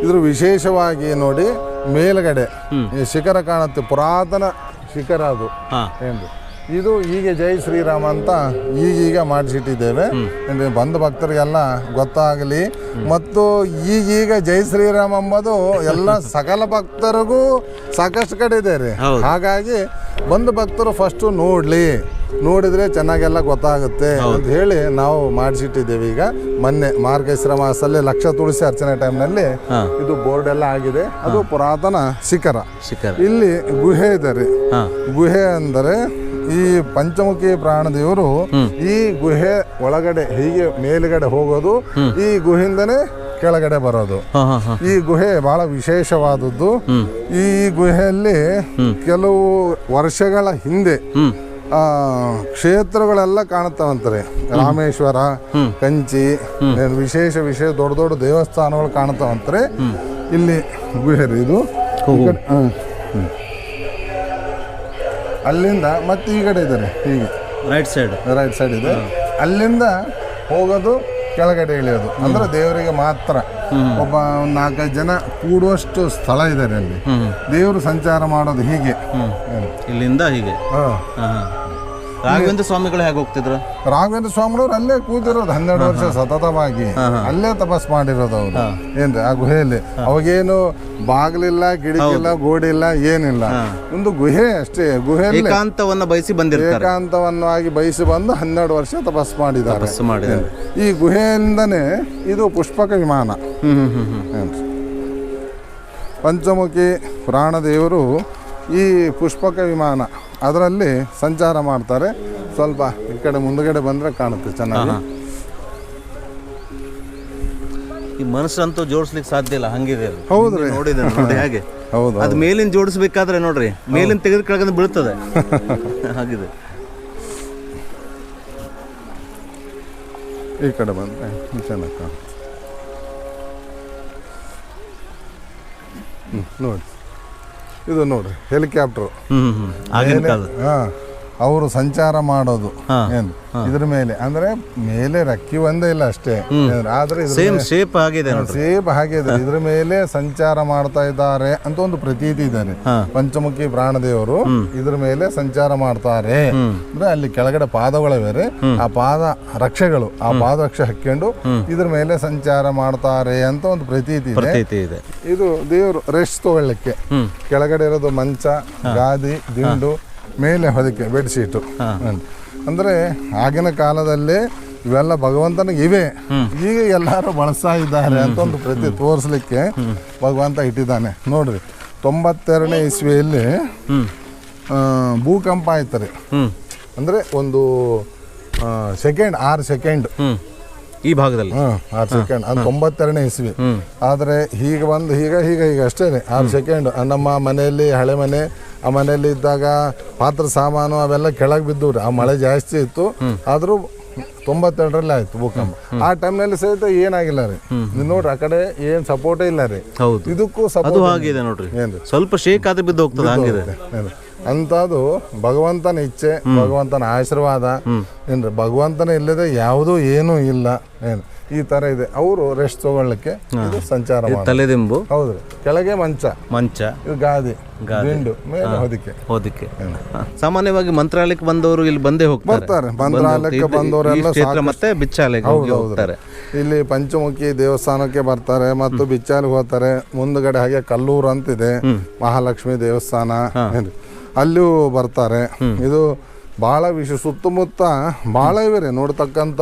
A: ಇದ್ರ ವಿಶೇಷವಾಗಿ ನೋಡಿ ಮೇಲ್ಗಡೆ ಈ ಶಿಖರ ಕಾಣುತ್ತೆ, ಪುರಾತನ ಶಿಖರ ಅದು. ಏನು ಇದು ಹೀಗೆ ಜೈ ಶ್ರೀರಾಮ ಅಂತ ಈಗೀಗ ಮಾಡಿಸಿಟ್ಟಿದ್ದೇವೆ. ಬಂದ ಭಕ್ತರಿಗೆಲ್ಲ ಗೊತ್ತಾಗಲಿ. ಮತ್ತು ಈಗೀಗ ಜೈ ಶ್ರೀರಾಮ ಎಂಬುದು ಎಲ್ಲ ಸಕಲ ಭಕ್ತರಿಗೂ ಸಾಕಷ್ಟು ಕಡೆ ಇದೆ ರೀ. ಹಾಗಾಗಿ ಬಂದ ಭಕ್ತರು ಫಸ್ಟು ನೋಡಿದ್ರೆ ಚೆನ್ನಾಗೆಲ್ಲ ಗೊತ್ತಾಗುತ್ತೆ ಅಂತ ಹೇಳಿ ನಾವು ಮಾಡಿಸಿಟ್ಟಿದ್ದೇವೆ. ಈಗ ಮೊನ್ನೆ ಮಾರ್ಗಶಿರ ಮಾಸದಲ್ಲಿ ಲಕ್ಷ ತುಳಸಿ ಅರ್ಚನೆ ಟೈಮ್ನಲ್ಲಿ ಇದು ಬೋರ್ಡ್ ಎಲ್ಲ ಆಗಿದೆ. ಅದು ಪುರಾತನ ಶಿಖರ. ಇಲ್ಲಿ ಗುಹೆ ಇದೆ ರೀ. ಗುಹೆ ಅಂದರೆ ಈ ಪಂಚಮುಖಿ ಪ್ರಾಣದೇವರು ಈ ಗುಹೆ ಒಳಗಡೆ ಹೀಗೆ ಮೇಲುಗಡೆ ಹೋಗೋದು, ಈ ಗುಹೆಯಿಂದನೇ ಕೆಳಗಡೆ ಬರೋದು. ಈ ಗುಹೆ ಬಹಳ ವಿಶೇಷವಾದದ್ದು. ಈ ಗುಹೆಯಲ್ಲಿ ಕೆಲವು ವರ್ಷಗಳ ಹಿಂದೆ ಕ್ಷೇತ್ರಗಳೆಲ್ಲ ಕಾಣುತ್ತವಂತಾರೆ. ರಾಮೇಶ್ವರ, ಕಂಚಿ, ವಿಶೇಷ ದೊಡ್ಡ ದೇವಸ್ಥಾನಗಳು ಕಾಣುತ್ತವಂತಾರೆ. ಇಲ್ಲಿ ಗುಹೆ ಇದು. ಅಲ್ಲಿಂದ ಮತ್ತೆ ಈ ಕಡೆ ಇದ್ದಾರೆ, ಹೀಗೆ ರೈಟ್ ಸೈಡ್ ಇದೆ. ಅಲ್ಲಿಂದ ಹೋಗೋದು ಕೆಳಗಡೆ ಇಳಿಯೋದು. ಅಂದ್ರೆ ದೇವರಿಗೆ ಮಾತ್ರ ಒಬ್ಬ 4-5 ಜನ ಕೂಡುವಷ್ಟು ಸ್ಥಳ ಇದೆ ಅಲ್ಲಿ. ದೇವರು ಸಂಚಾರ ಮಾಡೋದು ಹೀಗೆ
B: ಇಲ್ಲಿಂದ ಹೀಗೆ. ರಾಘವೇಂದ್ರ ಸ್ವಾಮಿಗಳು ಹೇಗೆ ಹೋಗ್ತಿದ್ರು?
A: ರಾಘವೇಂದ್ರ ಸ್ವಾಮಿಗಳವ್ರು ಅಲ್ಲೇ ಕೂತಿರೋದು 12 ವರ್ಷ ಸತತವಾಗಿ. ಅಲ್ಲೇ ತಪಸ್ ಮಾಡಿರೋದು ಅವರು. ಏನ್ರಿ ಆ ಗುಹೆಯಲ್ಲಿ. ಅವಾಗೇನು ಬಾಗಿಲಿಲ್ಲ, ಗಿಡಕ್ಕಿಲ್ಲ, ಗೋಡೆ ಇಲ್ಲ, ಏನಿಲ್ಲ. ಒಂದು ಗುಹೆ ಅಷ್ಟೇ. ಗುಹೆಯಲ್ಲಿ ಏಕಾಂತವನ್ನಾಗಿ ಬಯಸಿ ಬಂದು 12 ವರ್ಷ ತಪಸ್ ಮಾಡಿದ್ದಾರೆ. ಈ ಗುಹೆಯಿಂದನೇ ಇದು ಪುಷ್ಪಕ ವಿಮಾನ. ಪಂಚಮುಖಿ ಪ್ರಾಣದೇವರು ಈ ಪುಷ್ಪಕ ವಿಮಾನ ಅದರಲ್ಲಿ ಸಂಚಾರ ಮಾಡ್ತಾರೆ. ಸ್ವಲ್ಪ ಈ ಕಡೆ ಮುಂದಗಡೆ ಬಂದರೆ ಕಾಣುತ್ತೆ ಚೆನ್ನಾಗಿ.
B: ಈ ಮನಸ್ಸಂತೂ ಜೋಡಿಸ್ಲಿಕ್ಕೆ ಸಾಧ್ಯ ಇಲ್ಲ, ಹಂಗಿದೆ.
A: ಹೌದ್ರಿ,
B: ನೋಡಿದೆ ಹಾಗೆ.
A: ಹೌದು,
B: ಅದು ಮೇಲಿನ ಜೋಡಿಸ್ಬೇಕಾದ್ರೆ ನೋಡ್ರಿ, ಮೇಲಿನ ತೆಗೆದು ಕೆಳಗಡೆ ಬೀಳ್ತದೆ. ಹಾಗಿದೆ.
A: ಈ ಕಡೆ ಬಂದರೆ ಚೆನ್ನಾಗಿ ಕಾಣುತ್ತೆ. ನೋಡಿ, ಇದು ನೋಡ್ರಿ ಹೆಲಿಕಾಪ್ಟರ್. ಅವರು ಸಂಚಾರ ಮಾಡೋದು ಏನು ಇದ್ರ ಮೇಲೆ. ಅಂದ್ರೆ ಮೇಲೆ ರಕ್ಕಿ ಒಂದೇ ಇಲ್ಲ ಅಷ್ಟೇ, ಆದ್ರೆ
B: ಸೇಪ್ ಆಗಿದೆ.
A: ಇದ್ರ ಮೇಲೆ ಸಂಚಾರ ಮಾಡ್ತಾ ಇದ್ದಾರೆ ಅಂತ ಒಂದು ಪ್ರತೀತಿ ಇದೆ. ಪಂಚಮುಖಿ ಪ್ರಾಣದೇವರು ಇದ್ರ ಮೇಲೆ ಸಂಚಾರ ಮಾಡ್ತಾರೆ. ಅಂದ್ರೆ ಅಲ್ಲಿ ಕೆಳಗಡೆ ಪಾದಗಳ ಬೇರೆ, ಆ ಪಾದ ರಕ್ಷೆಗಳು, ಆ ಪಾದ ರಕ್ಷೆ ಹಾಕೊಂಡು ಇದ್ರ ಮೇಲೆ ಸಂಚಾರ ಮಾಡ್ತಾರೆ ಅಂತ ಒಂದು ಪ್ರತೀತಿ ಇದೆ. ಇದು ದೇವರು ರೆಸ್ಟ್ ತಗೊಳ್ಳಿಕ್ಕೆ. ಕೆಳಗಡೆ ಇರೋದು ಮಂಚ, ಗಾದಿ, ದಿಂಡು, ಮೇಲೆ ಹೊದಿಕೆ, ಬೆಡ್ಶೀಟು. ಅಂದರೆ ಆಗಿನ ಕಾಲದಲ್ಲಿ ಇವೆಲ್ಲ ಭಗವಂತನಿಗೆ ಇವೆ. ಈಗ ಎಲ್ಲರೂ ಬಳಸ್ತಾ ಇದ್ದಾರೆ ಅಂತ ಒಂದು ಪ್ರತಿ ತೋರಿಸ್ಲಿಕ್ಕೆ ಭಗವಂತ ಇಟ್ಟಿದ್ದಾನೆ. ನೋಡ್ರಿ, 92ನೇ ಇಸ್ವಿಯಲ್ಲಿ ಭೂಕಂಪ ಆಯ್ತು ರೀ. ಅಂದರೆ ಒಂದು ಸೆಕೆಂಡ್ 6 ಸೆಕೆಂಡ್
B: ಈ ಭಾಗದಲ್ಲಿ
A: 6 ಸೆಕೆಂಡ್. ಅದು 92ನೇ ಇಸ್ವಿ. ಆದರೆ ಹೀಗೆ ಬಂದು ಹೀಗೆ ಅಷ್ಟೇ 6 ಸೆಕೆಂಡ್. ನಮ್ಮ ಮನೆಯಲ್ಲಿ ಹಳೆ ಮನೆ, ಆ ಮನೆಯಲ್ಲಿ ಇದ್ದಾಗ ಪಾತ್ರ ಸಾಮಾನು ಅವೆಲ್ಲ ಕೆಳಗೆ ಬಿದ್ದು ಆ ಮಳೆ ಜಾಸ್ತಿ ಇತ್ತು. ಆದರೂ 92ರಲ್ಲಿ ಆಯ್ತು ಭೂಕಂಪ. ಆ ಟೈಮ್ನಲ್ಲಿ ಸಹಿತ ಏನಾಗಿಲ್ಲ ರೀ. ನೀವು ನೋಡ್ರಿ, ಆ ಕಡೆ ಏನ್ ಸಪೋರ್ಟೇ ಇಲ್ಲ ರೀ. ಇದಕ್ಕೂ ಸಪೋರ್ಟ್
B: ಆಗಿದೆ ನೋಡ್ರಿ. ಸ್ವಲ್ಪ ಶೇಕ್ ಆದ್ರೆ ಬಿದ್ದು ಹೋಗ್ತದೆ.
A: ಅಂತದು ಭಗವಂತನ ಇಚ್ಛೆ, ಭಗವಂತನ ಆಶೀರ್ವಾದ. ಏನ್ರಿ, ಭಗವಂತನ ಇಲ್ಲದೆ ಯಾವುದೂ ಏನೂ ಇಲ್ಲ. ಏನು ಈ ತರ ಇದೆ. ಅವರು ರೆಸ್ಟ್ ತಗೊಳ್ಳಿಕ್ಕೆ ಇದು ಸಂಚಾರ
B: ತಲೆದಿಂಬು.
A: ಹೌದ್ರಿ, ಕೆಳಗೆ ಮಂಚ, ಇದು ಗಾದಿ, ದಿಂಡು, ಮೇಲೆ ಹೊದಿಕೆ.
B: ಸಾಮಾನ್ಯವಾಗಿ ಮಂತ್ರಾಲಯಕ್ಕೆ ಬಂದವರು ಇಲ್ಲಿ ಬಂದೇ ಬರ್ತಾರೆ.
A: ಮಂತ್ರಾಲಯಕ್ಕೆ ಬಂದವರೆಲ್ಲ
B: ಮತ್ತೆ ಬಿಚ್ಚಾಲಯಕ್ಕೆ ಹೋಗ್ತಾರೆ.
A: ಇಲ್ಲಿ ಪಂಚಮುಖಿ ದೇವಸ್ಥಾನಕ್ಕೆ ಬರ್ತಾರೆ ಮತ್ತು ಬಿಚ್ಚಾಲಿಗೆ ಹೋಗ್ತಾರೆ. ಮುಂದ್ಗಡೆ ಹಾಗೆ ಕಲ್ಲೂರು ಅಂತಿದೆ, ಮಹಾಲಕ್ಷ್ಮಿ ದೇವಸ್ಥಾನ, ಅಲ್ಲಿಯೂ ಬರ್ತಾರೆ. ಇದು ಭಾಳ ಸುತ್ತಮುತ್ತ ಭಾಳ ಇವೆ ರೀ ನೋಡ್ತಕ್ಕಂಥ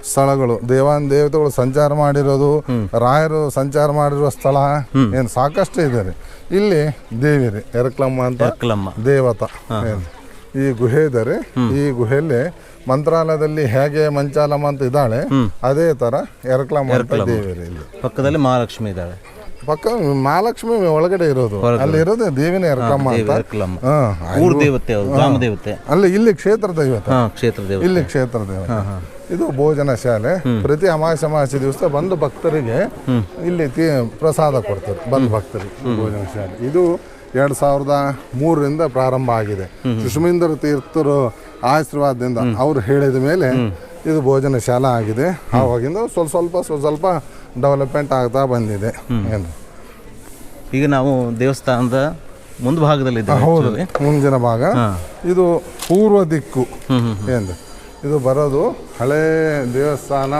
A: ಸ್ಥಳಗಳು. ದೇವತೆಗಳು ಸಂಚಾರ ಮಾಡಿರೋದು, ರಾಯರು ಸಂಚಾರ ಮಾಡಿರುವ ಸ್ಥಳ ಏನು ಸಾಕಷ್ಟು ಇದೆ ರೀ. ಇಲ್ಲಿ ದೇವಿ ರೀ ಎರಕ್ಲಮ್ಮ ಅಂತ ದೇವತ ಈ ಗುಹೆ ಇದೆ ರೀ. ಈ ಗುಹೆಯಲ್ಲಿ ಮಂತ್ರಾಲಯದಲ್ಲಿ ಹೇಗೆ ಮಂಚಾಲಮ್ಮ ಅಂತ ಇದ್ದಾಳೆ ಅದೇ ತರ ಎರಕ್ಲಮ್ಮ ಅಂತ ದೇವಿ ರೀ. ಇಲ್ಲಿ
B: ಪಕ್ಕದಲ್ಲಿ ಮಹಾಲಕ್ಷ್ಮಿ ಇದ್ದಾಳೆ.
A: ಪಕ್ಕ ಮಹಾಲಕ್ಷ್ಮಿ ಒಳಗಡೆ ಇರೋದು, ಅಲ್ಲಿ ಇರೋದು ದೇವಿನ ಎರಕ್ಲಮ್ಮ ಅಂತ. ಅಲ್ಲಿ ಇಲ್ಲಿ ಕ್ಷೇತ್ರ ದೈವತ, ಇಲ್ಲಿ ಕ್ಷೇತ್ರ ದೈವತ. ಇದು ಭೋಜನ ಶಾಲೆ. ಪ್ರತಿ ಅಮಾವಾಸ್ಯೆ ದಿವಸ ಬಂದು ಭಕ್ತರಿಗೆ ಇಲ್ಲಿ ಪ್ರಸಾದ ಕೊಡ್ತಾರೆ. ಬಂದು ಭಕ್ತರಿಗೆ ಭೋಜನ ಶಾಲೆ. ಇದು 2003ರಿಂದ ಪ್ರಾರಂಭ ಆಗಿದೆ. ಸುಷಮೀಂದ್ರ ತೀರ್ಥರು ಆಶೀರ್ವಾದದಿಂದ ಅವ್ರು ಹೇಳಿದ ಮೇಲೆ ಇದು ಭೋಜನ ಶಾಲೆ ಆಗಿದೆ. ಆವಾಗಿಂದ ಸ್ವಲ್ಪ ಡೆವಲಪ್ಮೆಂಟ್ ಆಗ್ತಾ ಬಂದಿದೆ. ಏನು
B: ಈಗ ನಾವು ದೇವಸ್ಥಾನದ ಮುಂಭಾಗದಲ್ಲಿದ್ದೇವೆ.
A: ಹೌದು, ಮುಂದಿನ ಭಾಗ. ಇದು ಪೂರ್ವ ದಿಕ್ಕು. ಏನು ಇದು ಬರೋದು ಹಳೇ ದೇವಸ್ಥಾನ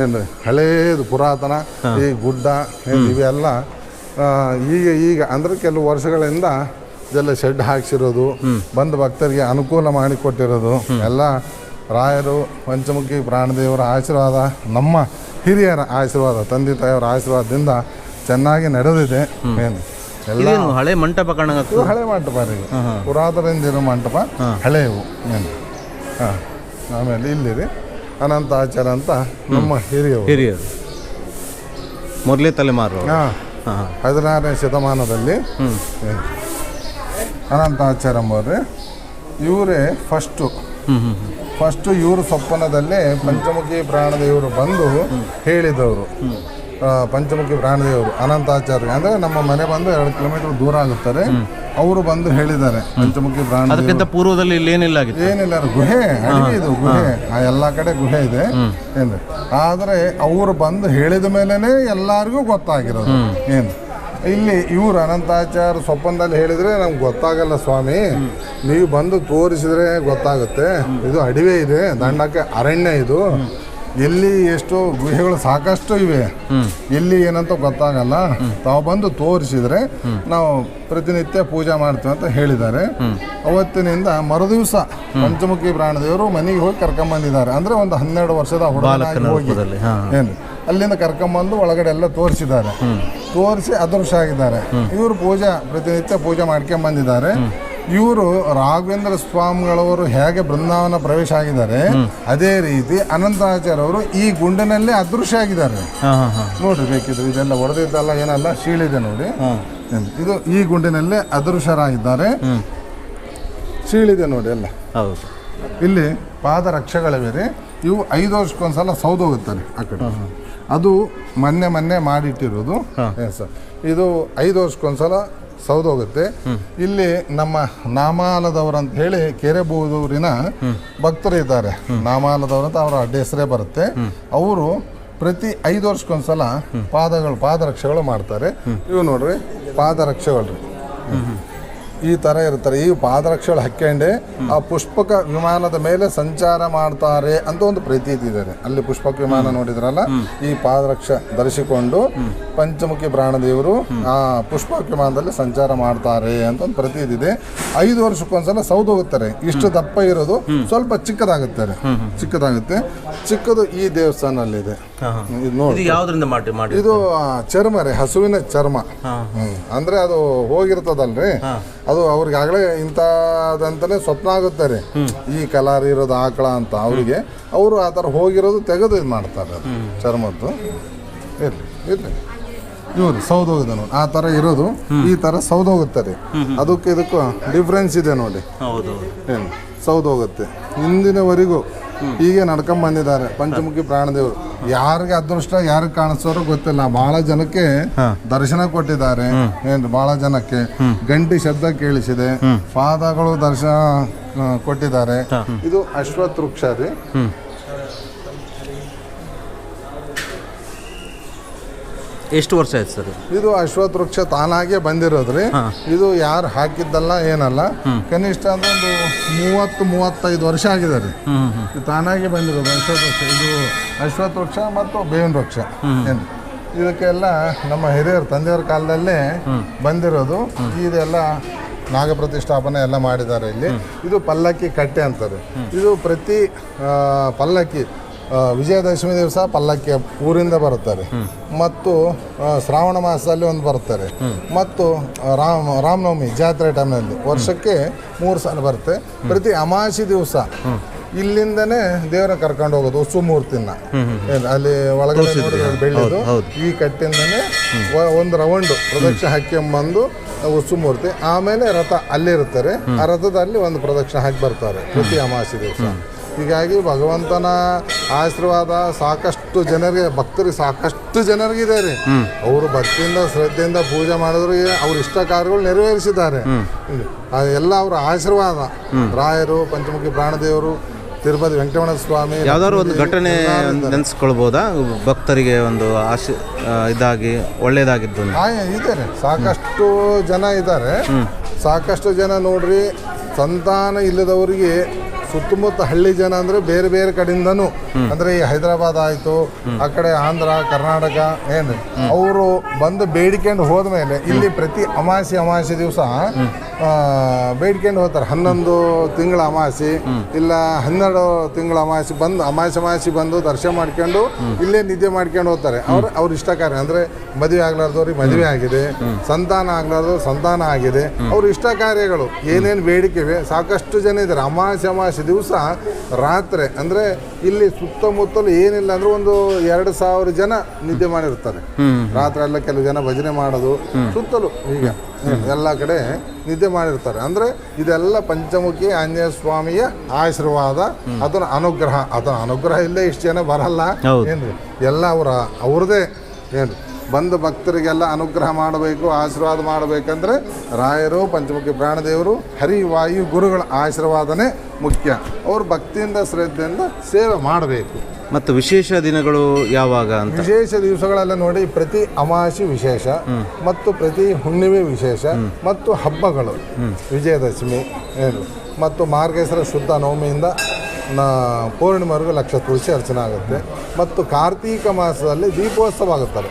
A: ಏನ್ರಿ, ಹಳೇದು ಪುರಾತನ. ಈ ಗುಡ್ಡ ಇವೆಲ್ಲ ಈಗ ಅಂದ್ರೆ ಕೆಲವು ವರ್ಷಗಳಿಂದ ಇದೆಲ್ಲ ಶೆಡ್ ಹಾಕ್ಸಿರೋದು, ಬಂದ ಭಕ್ತರಿಗೆ ಅನುಕೂಲ ಮಾಡಿಕೊಟ್ಟಿರೋದು ಎಲ್ಲ ರಾಯರು, ಪಂಚಮುಖಿ ಪ್ರಾಣದೇವರ ಆಶೀರ್ವಾದ, ನಮ್ಮ ಹಿರಿಯರ ಆಶೀರ್ವಾದ, ತಂದೆ ತಾಯಿಯವರ ಆಶೀರ್ವಾದದಿಂದ ಚೆನ್ನಾಗಿ ನಡೆದಿದೆ. ಏನು ಎಲ್ಲ
B: ಹಳೆ ಮಂಟಪ ಕಾಣಬೇಕು.
A: ಹಳೆ ಮಂಟಪ ರೀ, ಪುರಾತನದಿಂದ ಇರೋ ಮಂಟಪ ಹಳೆಯವು. ಏನು ಆಮೇಲೆ ಇಲ್ಲಿ ರೀ ಅನಂತ ಆಚಾರ ಅಂತ ನಮ್ಮ ಹಿರಿಯರು
B: ಮೊದಲೇ ತಲೆಮಾರು.
A: 16ನೇ ಶತಮಾನದಲ್ಲಿ ಅನಂತ ಆಚಾರ್ಯಂಬರ್ರಿ ಇವರೇ ಫಸ್ಟು ಇವರು ಸೊಪ್ಪನದಲ್ಲಿ ಪಂಚಮುಖಿ ಪ್ರಾಣದೇವರು ಬಂದು ಹೇಳಿದವರು. ಪಂಚಮುಖಿ ಪ್ರಾಣದೇವರು ಅನಂತಾಚಾರ್ಯ ಅಂದರೆ ನಮ್ಮ ಮನೆ ಬಂದು 2 ಕಿಲೋಮೀಟರ್ ದೂರ ಆಗುತ್ತಾರೆ. ಅವರು ಬಂದು ಹೇಳಿದ್ದಾರೆ ಪಂಚಮುಖಿ ಪ್ರಾಣದೇವರು.
B: ಪೂರ್ವದಲ್ಲಿ ಏನಿಲ್ಲ
A: ಗುಹೆ, ಅಡವಿ ಇದು ಗುಹೆ, ಎಲ್ಲ ಕಡೆ ಗುಹೆ ಇದೆ ಏನು. ಆದರೆ ಅವರು ಬಂದು ಹೇಳಿದ ಮೇಲೇ ಎಲ್ಲರಿಗೂ ಗೊತ್ತಾಗಿರೋದು. ಏನು ಇಲ್ಲಿ ಇವರು ಅನಂತಾಚಾರ್ಯ ಸೊಪ್ಪಂದಲ್ಲಿ ಹೇಳಿದರೆ ನಮ್ಗೆ ಗೊತ್ತಾಗಲ್ಲ ಸ್ವಾಮಿ, ನೀವು ಬಂದು ತೋರಿಸಿದ್ರೆ ಗೊತ್ತಾಗುತ್ತೆ. ಇದು ಅಡವಿ ಇದೆ, ದಂಡಕ್ಕೆ ಅರಣ್ಯ. ಇದು ಎಲ್ಲಿ ಎಷ್ಟೋ ಗುಹೆಗಳು ಸಾಕಷ್ಟು ಇವೆ, ಎಲ್ಲಿ ಏನಂತ ಗೊತ್ತಾಗಲ್ಲ. ತಾವು ಬಂದು ತೋರಿಸಿದ್ರೆ ನಾವು ಪ್ರತಿನಿತ್ಯ ಪೂಜೆ ಮಾಡ್ತೀವಿ ಅಂತ ಹೇಳಿದ್ದಾರೆ. ಅವತ್ತಿನಿಂದ ಮರುದಿವಸ ಪಂಚಮುಖಿ ಪ್ರಾಣದೇವರು ಮನೆಗೆ ಹೋಗಿ ಕರ್ಕೊಂಬಂದಿದ್ದಾರೆ. ಅಂದ್ರೆ ಒಂದು 12 ವರ್ಷದ ಹುಡುಗನಾಗಿ ಹೋಗಿ ಏನು ಅಲ್ಲಿಂದ ಕರ್ಕೊಂಬಂದು ಒಳಗಡೆ ಎಲ್ಲ ತೋರಿಸಿದ್ದಾರೆ. ತೋರಿಸಿ ಅದೃಶ್ಯ ಆಗಿದ್ದಾರೆ. ಇವರು ಪ್ರತಿನಿತ್ಯ ಪೂಜೆ ಮಾಡ್ಕೊಂಬಂದಿದ್ದಾರೆ. ಇವರು ರಾಘವೇಂದ್ರ ಸ್ವಾಮಿಗಳವರು ಹೇಗೆ ಬೃಂದಾವನ ಪ್ರವೇಶ ಆಗಿದ್ದಾರೆ ಅದೇ ರೀತಿ ಅನಂತಾಚಾರ್ಯ ಅವರು ಈ ಗುಂಡಿನಲ್ಲೇ ಅದೃಶ್ಯ ಆಗಿದ್ದಾರೆ. ನೋಡ್ರಿ, ಬೇಕಿದ್ರು ಇದೆಲ್ಲ ಹೊಡೆದಿದ್ದಲ್ಲ, ಏನಲ್ಲ ಶೀಳಿದೆ ನೋಡಿ. ಇದು ಈ ಗುಂಡಿನಲ್ಲೇ ಅದೃಶ್ಯರಾಗಿದ್ದಾರೆ. ಶೀಳಿದೆ ನೋಡಿ ಎಲ್ಲ. ಇಲ್ಲಿ ಪಾದರಕ್ಷೆಗಳಿವೆ ರೀ. ಇವು 5 ವರ್ಷಕ್ಕೊಂದ್ಸಲ ಸೌದೋಗುತ್ತಾರೆ ಆ ಕಡೆ. ಅದು ಮೊನ್ನೆ ಮಾಡಿಟ್ಟಿರೋದು. ಇದು 5 ವರ್ಷಕ್ಕೊಂದ್ಸಲ ಸೌದೋಗುತ್ತೆ. ಇಲ್ಲಿ ನಮ್ಮ ನಾಮಾಲದವರಂತ ಹೇಳಿ ಕೆರೆಬೂದೂರಿನ ಭಕ್ತರು ಇದ್ದಾರೆ. ನಾಮಾಲದವರಂತ ಅವರ ಅಡ್ಡ ಹೆಸರೇ ಬರುತ್ತೆ. ಅವರು ಪ್ರತಿ 5 ವರ್ಷಕ್ಕೊಂದ್ಸಲ ಪಾದರಕ್ಷೆಗಳು ಮಾಡ್ತಾರೆ. ಇವು ನೋಡ್ರಿ ಪಾದರಕ್ಷೆಗಳು ಈ ಥರ ಇರ್ತಾರೆ. ಈ ಪಾದರಕ್ಷೆಗಳು ಹಾಕ್ಕೊಂಡೆ ಆ ಪುಷ್ಪಕ ವಿಮಾನದ ಮೇಲೆ ಸಂಚಾರ ಮಾಡ್ತಾರೆ ಅಂತ ಒಂದು ಪ್ರತೀತಿ ಇದೆ. ಅಲ್ಲಿ ಪುಷ್ಪಕ ವಿಮಾನ ನೋಡಿದ್ರಲ್ಲ, ಈ ಪಾದರಕ್ಷೆ ಧರಿಸಿಕೊಂಡು ಪಂಚಮುಖಿ ಪ್ರಾಣದೇವರು ಆ ಪುಷ್ಪಕ ವಿಮಾನದಲ್ಲಿ ಸಂಚಾರ ಮಾಡ್ತಾರೆ ಅಂತ ಒಂದು ಪ್ರತೀತಿ ಇದೆ. 5 ವರ್ಷಕ್ಕೊಂದ್ಸಲ ಸೌದೋಗುತ್ತಾರೆ. ಇಷ್ಟು ದಪ್ಪ ಇರೋದು ಸ್ವಲ್ಪ ಚಿಕ್ಕದಾಗುತ್ತೆ. ಚಿಕ್ಕದು ಈ ದೇವಸ್ಥಾನಲ್ಲಿದೆ. ಇದು ನೋಡಿ, ಇದು ಚರ್ಮ ರೀ, ಹಸುವಿನ ಚರ್ಮ. ಅಂದ್ರೆ ಅದು ಹೋಗಿರ್ತದಲ್ರಿ, ಅದು ಅವ್ರಿಗಾಗಲೇ ಇಂಥದಂತಾನೆ ಸ್ವಪ್ನ ಆಗುತ್ತೆ ರೀ, ಈ ಕಲರ್ ಇರೋದು ಆಕಳ ಅಂತ. ಅವ್ರಿಗೆ ಅವರು ಆ ಥರ ಹೋಗಿರೋದು ತೆಗೆದು ಇದು ಮಾಡ್ತಾರೆ. ಚರ್ಮದ್ದು ಇರ್ಲಿ ಇವ್ರು ಸೌದೋಗಿದೆ ನೋಡಿ, ಆ ಥರ ಇರೋದು ಈ ಥರ ಸೌದೋಗುತ್ತೆ ರೀ. ಅದಕ್ಕೆ ಇದಕ್ಕೂ ಡಿಫ್ರೆನ್ಸ್ ಇದೆ ನೋಡಿ. ಏನು ಸೌದೋಗುತ್ತೆ. ಹಿಂದಿನವರೆಗೂ ಹೀಗೆ ನಡ್ಕೊಂಬಂದಿದ್ದಾರೆ ಪಂಚಮುಖಿ ಪ್ರಾಣದೇವರು. ಯಾರಿಗೆ ಅದೃಷ್ಟ ಯಾರಿಗೆ ಕಾಣಿಸೋರು ಗೊತ್ತಿಲ್ಲ. ಬಹಳ ಜನಕ್ಕೆ ದರ್ಶನ ಕೊಟ್ಟಿದ್ದಾರೆ. ಏನು ಬಹಳ ಜನಕ್ಕೆ ಗಂಟಿ ಶಬ್ದ ಕೇಳಿಸಿದೆ, ಪಾದಗಳು ದರ್ಶನ ಕೊಟ್ಟಿದ್ದಾರೆ. ಇದು ಅಶ್ವತ್ಥ ವೃಕ್ಷ ರೀ.
B: ಎಷ್ಟು ವರ್ಷ ಆಯ್ತು ಸರ್?
A: ಇದು ಅಶ್ವತ್ಥ ವೃಕ್ಷ ತಾನಾಗೆ ಬಂದಿರೋದ್ರಿ. ಇದು ಯಾರು ಹಾಕಿದ್ದಲ್ಲ ಏನಲ್ಲ. ಕನಿಷ್ಠ ಅಂದ್ರೆ ಒಂದು 30-35 ವರ್ಷ ಆಗಿದೆ ರೀ. ಇದು ತಾನಾಗೆ ಬಂದಿರೋದು ಅಶ್ವತ್ಥ ವೃಕ್ಷ. ಇದು ಅಶ್ವತ್ಥ ವೃಕ್ಷ ಮತ್ತು ಬೇವಿನ ವೃಕ್ಷ. ಏನು ಇದಕ್ಕೆಲ್ಲ ನಮ್ಮ ಹಿರಿಯರು ತಂದೆಯವ್ರ ಕಾಲದಲ್ಲೇ ಬಂದಿರೋದು. ಇದೆಲ್ಲ ನಾಗ ಪ್ರತಿಷ್ಠಾಪನೆ ಎಲ್ಲ ಮಾಡಿದ್ದಾರೆ ಇಲ್ಲಿ. ಇದು ಪಲ್ಲಕ್ಕಿ ಕಟ್ಟೆ ಅಂತಾರೆ. ಇದು ಪ್ರತಿ ಪಲ್ಲಕ್ಕಿ ವಿಜಯದಶಮಿ ದಿವಸ ಪಲ್ಲಕ್ಕಿ ಊರಿಂದ ಬರುತ್ತಾರೆ, ಮತ್ತು ಶ್ರಾವಣ ಮಾಸದಲ್ಲಿ ಒಂದು ಬರುತ್ತಾರೆ, ಮತ್ತು ರಾಮನವಮಿ ಜಾತ್ರೆ ಟೈಮ್ನಲ್ಲಿ ವರ್ಷಕ್ಕೆ 3 ಸಲ ಬರುತ್ತೆ. ಪ್ರತಿ ಅಮಾವಾಸ್ಯೆ ದಿವಸ ಇಲ್ಲಿಂದನೇ ದೇವರ ಕರ್ಕೊಂಡು ಹೋಗೋದು ಉತ್ಸವ ಮೂರ್ತಿನ ಅಲ್ಲಿ ಒಳಗಡೆ ನೋಡಿದ್ರೆ ಬೆಳೆದು ಈ ಕಟ್ಟಿಂದನೇ ಒಂದು ರೌಂಡು ಪ್ರದಕ್ಷಿಣೆ ಹಾಕ್ಕೊಂಬಂದು ಉತ್ಸವ ಮೂರ್ತಿ, ಆಮೇಲೆ ರಥ ಅಲ್ಲಿರ್ತಾರೆ, ಆ ರಥದಲ್ಲಿ ಒಂದು ಪ್ರದಕ್ಷಿಣೆ ಹಾಕಿ ಬರ್ತಾರೆ ಪ್ರತಿ ಅಮಾವಾಸ್ಯೆ ದಿವಸ. ಹೀಗಾಗಿ ಭಗವಂತನ ಆಶೀರ್ವಾದ ಸಾಕಷ್ಟು ಜನರಿಗೆ, ಭಕ್ತರಿಗೆ ಸಾಕಷ್ಟು ಜನರಿಗಿದೆ ರೀ. ಅವರು ಭಕ್ತಿಯಿಂದ ಶ್ರದ್ಧೆಯಿಂದ ಪೂಜೆ ಮಾಡಿದ್ರು ಅವ್ರ ಇಷ್ಟ ಕಾರ್ಯಗಳು ನೆರವೇರಿಸಿದ್ದಾರೆ. ಎಲ್ಲ ಅವರ ಆಶೀರ್ವಾದ. ರಾಯರು, ಪಂಚಮುಖಿ ಪ್ರಾಣದೇವರು, ತಿರುಪತಿ ವೆಂಕಟರಮಣ ಸ್ವಾಮಿ.
B: ಯಾವ್ದಾದ್ರು ಒಂದು ಘಟನೆ ನೆನೆಸ್ಕೊಳ್ಬೋದಾ ಭಕ್ತರಿಗೆ ಒಂದು ಇದಾಗಿ ಒಳ್ಳೇದಾಗಿದ್ದು?
A: ಇದ್ದಾರೆ, ಸಾಕಷ್ಟು ಜನ ಇದ್ದಾರೆ. ಸಾಕಷ್ಟು ಜನ ನೋಡ್ರಿ, ಸಂತಾನ ಇಲ್ಲದವರಿಗೆ ಸುತ್ತಮುತ್ತ ಹಳ್ಳಿ ಜನ ಅಂದರೆ ಬೇರೆ ಬೇರೆ ಕಡೆಯಿಂದನೂ, ಅಂದರೆ ಈ ಹೈದರಾಬಾದ್ ಆಯಿತು, ಆ ಕಡೆ ಆಂಧ್ರ, ಕರ್ನಾಟಕ ಏನು ಅವರು ಬಂದು ಬೇಡಿಕೊಂಡು ಹೋದ್ಮೇಲೆ ಇಲ್ಲಿ ಪ್ರತಿ ಅಮಾವಾಸ್ಯೆ ದಿವಸ ಬೇಡ್ಕೊಂಡು ಹೋಗ್ತಾರೆ. 11 ತಿಂಗಳ ಅಮಾವಾಸ್ಯೆ ಇಲ್ಲ 12 ತಿಂಗಳ ಅಮಾವಾಸ್ಯೆ ಬಂದು ದರ್ಶನ ಮಾಡ್ಕೊಂಡು ಇಲ್ಲೇ ನಿದ್ದೆ ಮಾಡ್ಕೊಂಡು ಹೋಗ್ತಾರೆ. ಅವ್ರ ಇಷ್ಟ ಕಾರ್ಯ ಅಂದರೆ ಮದುವೆ ಆಗ್ಲಾರ್ದವ್ರಿಗೆ ಮದುವೆ ಆಗಿದೆ, ಸಂತಾನ ಆಗ್ಲಾರ್ದವ್ರು ಸಂತಾನ ಆಗಿದೆ, ಅವ್ರ ಇಷ್ಟ ಕಾರ್ಯಗಳು ಏನೇನು ಬೇಡಿಕೆವೆ ಸಾಕಷ್ಟು ಜನ ಇದ್ದಾರೆ. ಅಮಾವಾಸ್ಯೆ ದಿವಸ ರಾತ್ರಿ ಅಂದರೆ ಇಲ್ಲಿ ಸುತ್ತಮುತ್ತಲು ಏನಿಲ್ಲ ಅಂದ್ರೆ ಒಂದು 2,000 ಜನ ನಿದ್ದೆ ಮಾಡಿರ್ತಾರೆ. ರಾತ್ರಿ ಎಲ್ಲ ಕೆಲವು ಜನ ಭಜನೆ ಮಾಡೋದು ಸುತ್ತಲೂ ಈಗ ಎಲ್ಲ ಕಡೆ ನಿದ್ದೆ ಮಾಡಿರ್ತಾರೆ. ಅಂದರೆ ಇದೆಲ್ಲ ಪಂಚಮುಖಿ ಆಂಜನೇಯ ಸ್ವಾಮಿಯ ಆಶೀರ್ವಾದ, ಅದರ ಅನುಗ್ರಹ ಇಲ್ಲೇ ಇಷ್ಟು ಜನ ಬರಲ್ಲ ಏನ್ರಿ, ಎಲ್ಲ ಅವ್ರದೇ ಏನು ಬಂದು ಭಕ್ತರಿಗೆಲ್ಲ ಅನುಗ್ರಹ ಮಾಡಬೇಕು, ಆಶೀರ್ವಾದ ಮಾಡಬೇಕಂದ್ರೆ ರಾಯರು, ಪಂಚಮುಖಿ ಪ್ರಾಣದೇವರು, ಹರಿವಾಯು ಗುರುಗಳ ಆಶೀರ್ವಾದನೇ ಮುಖ್ಯ. ಅವರು ಭಕ್ತಿಯಿಂದ ಶ್ರದ್ಧೆಯಿಂದ ಸೇವೆ ಮಾಡಬೇಕು.
B: ಮತ್ತು ವಿಶೇಷ ದಿನಗಳು ಯಾವಾಗ ಅಂತ?
A: ವಿಶೇಷ ದಿವಸಗಳೆಲ್ಲ ನೋಡಿ, ಪ್ರತಿ ಅಮಾವಾಸ್ಯೆ ವಿಶೇಷ, ಮತ್ತು ಪ್ರತಿ ಹುಣ್ಣಿಮೆ ವಿಶೇಷ, ಮತ್ತು ಹಬ್ಬಗಳು ವಿಜಯದಶಮಿ ಏನು, ಮತ್ತು ಮಾರ್ಗೇಶ್ವರ ಶುದ್ಧ ನವಮಿಯಿಂದ ಪೌರ್ಣಿಮೆವರೆಗೂ ಲಕ್ಷ ತುಳಸಿ ಅರ್ಚನೆ ಆಗುತ್ತೆ. ಮತ್ತು ಕಾರ್ತೀಕ ಮಾಸದಲ್ಲಿ ದೀಪೋತ್ಸವ ಆಗುತ್ತಾರೆ.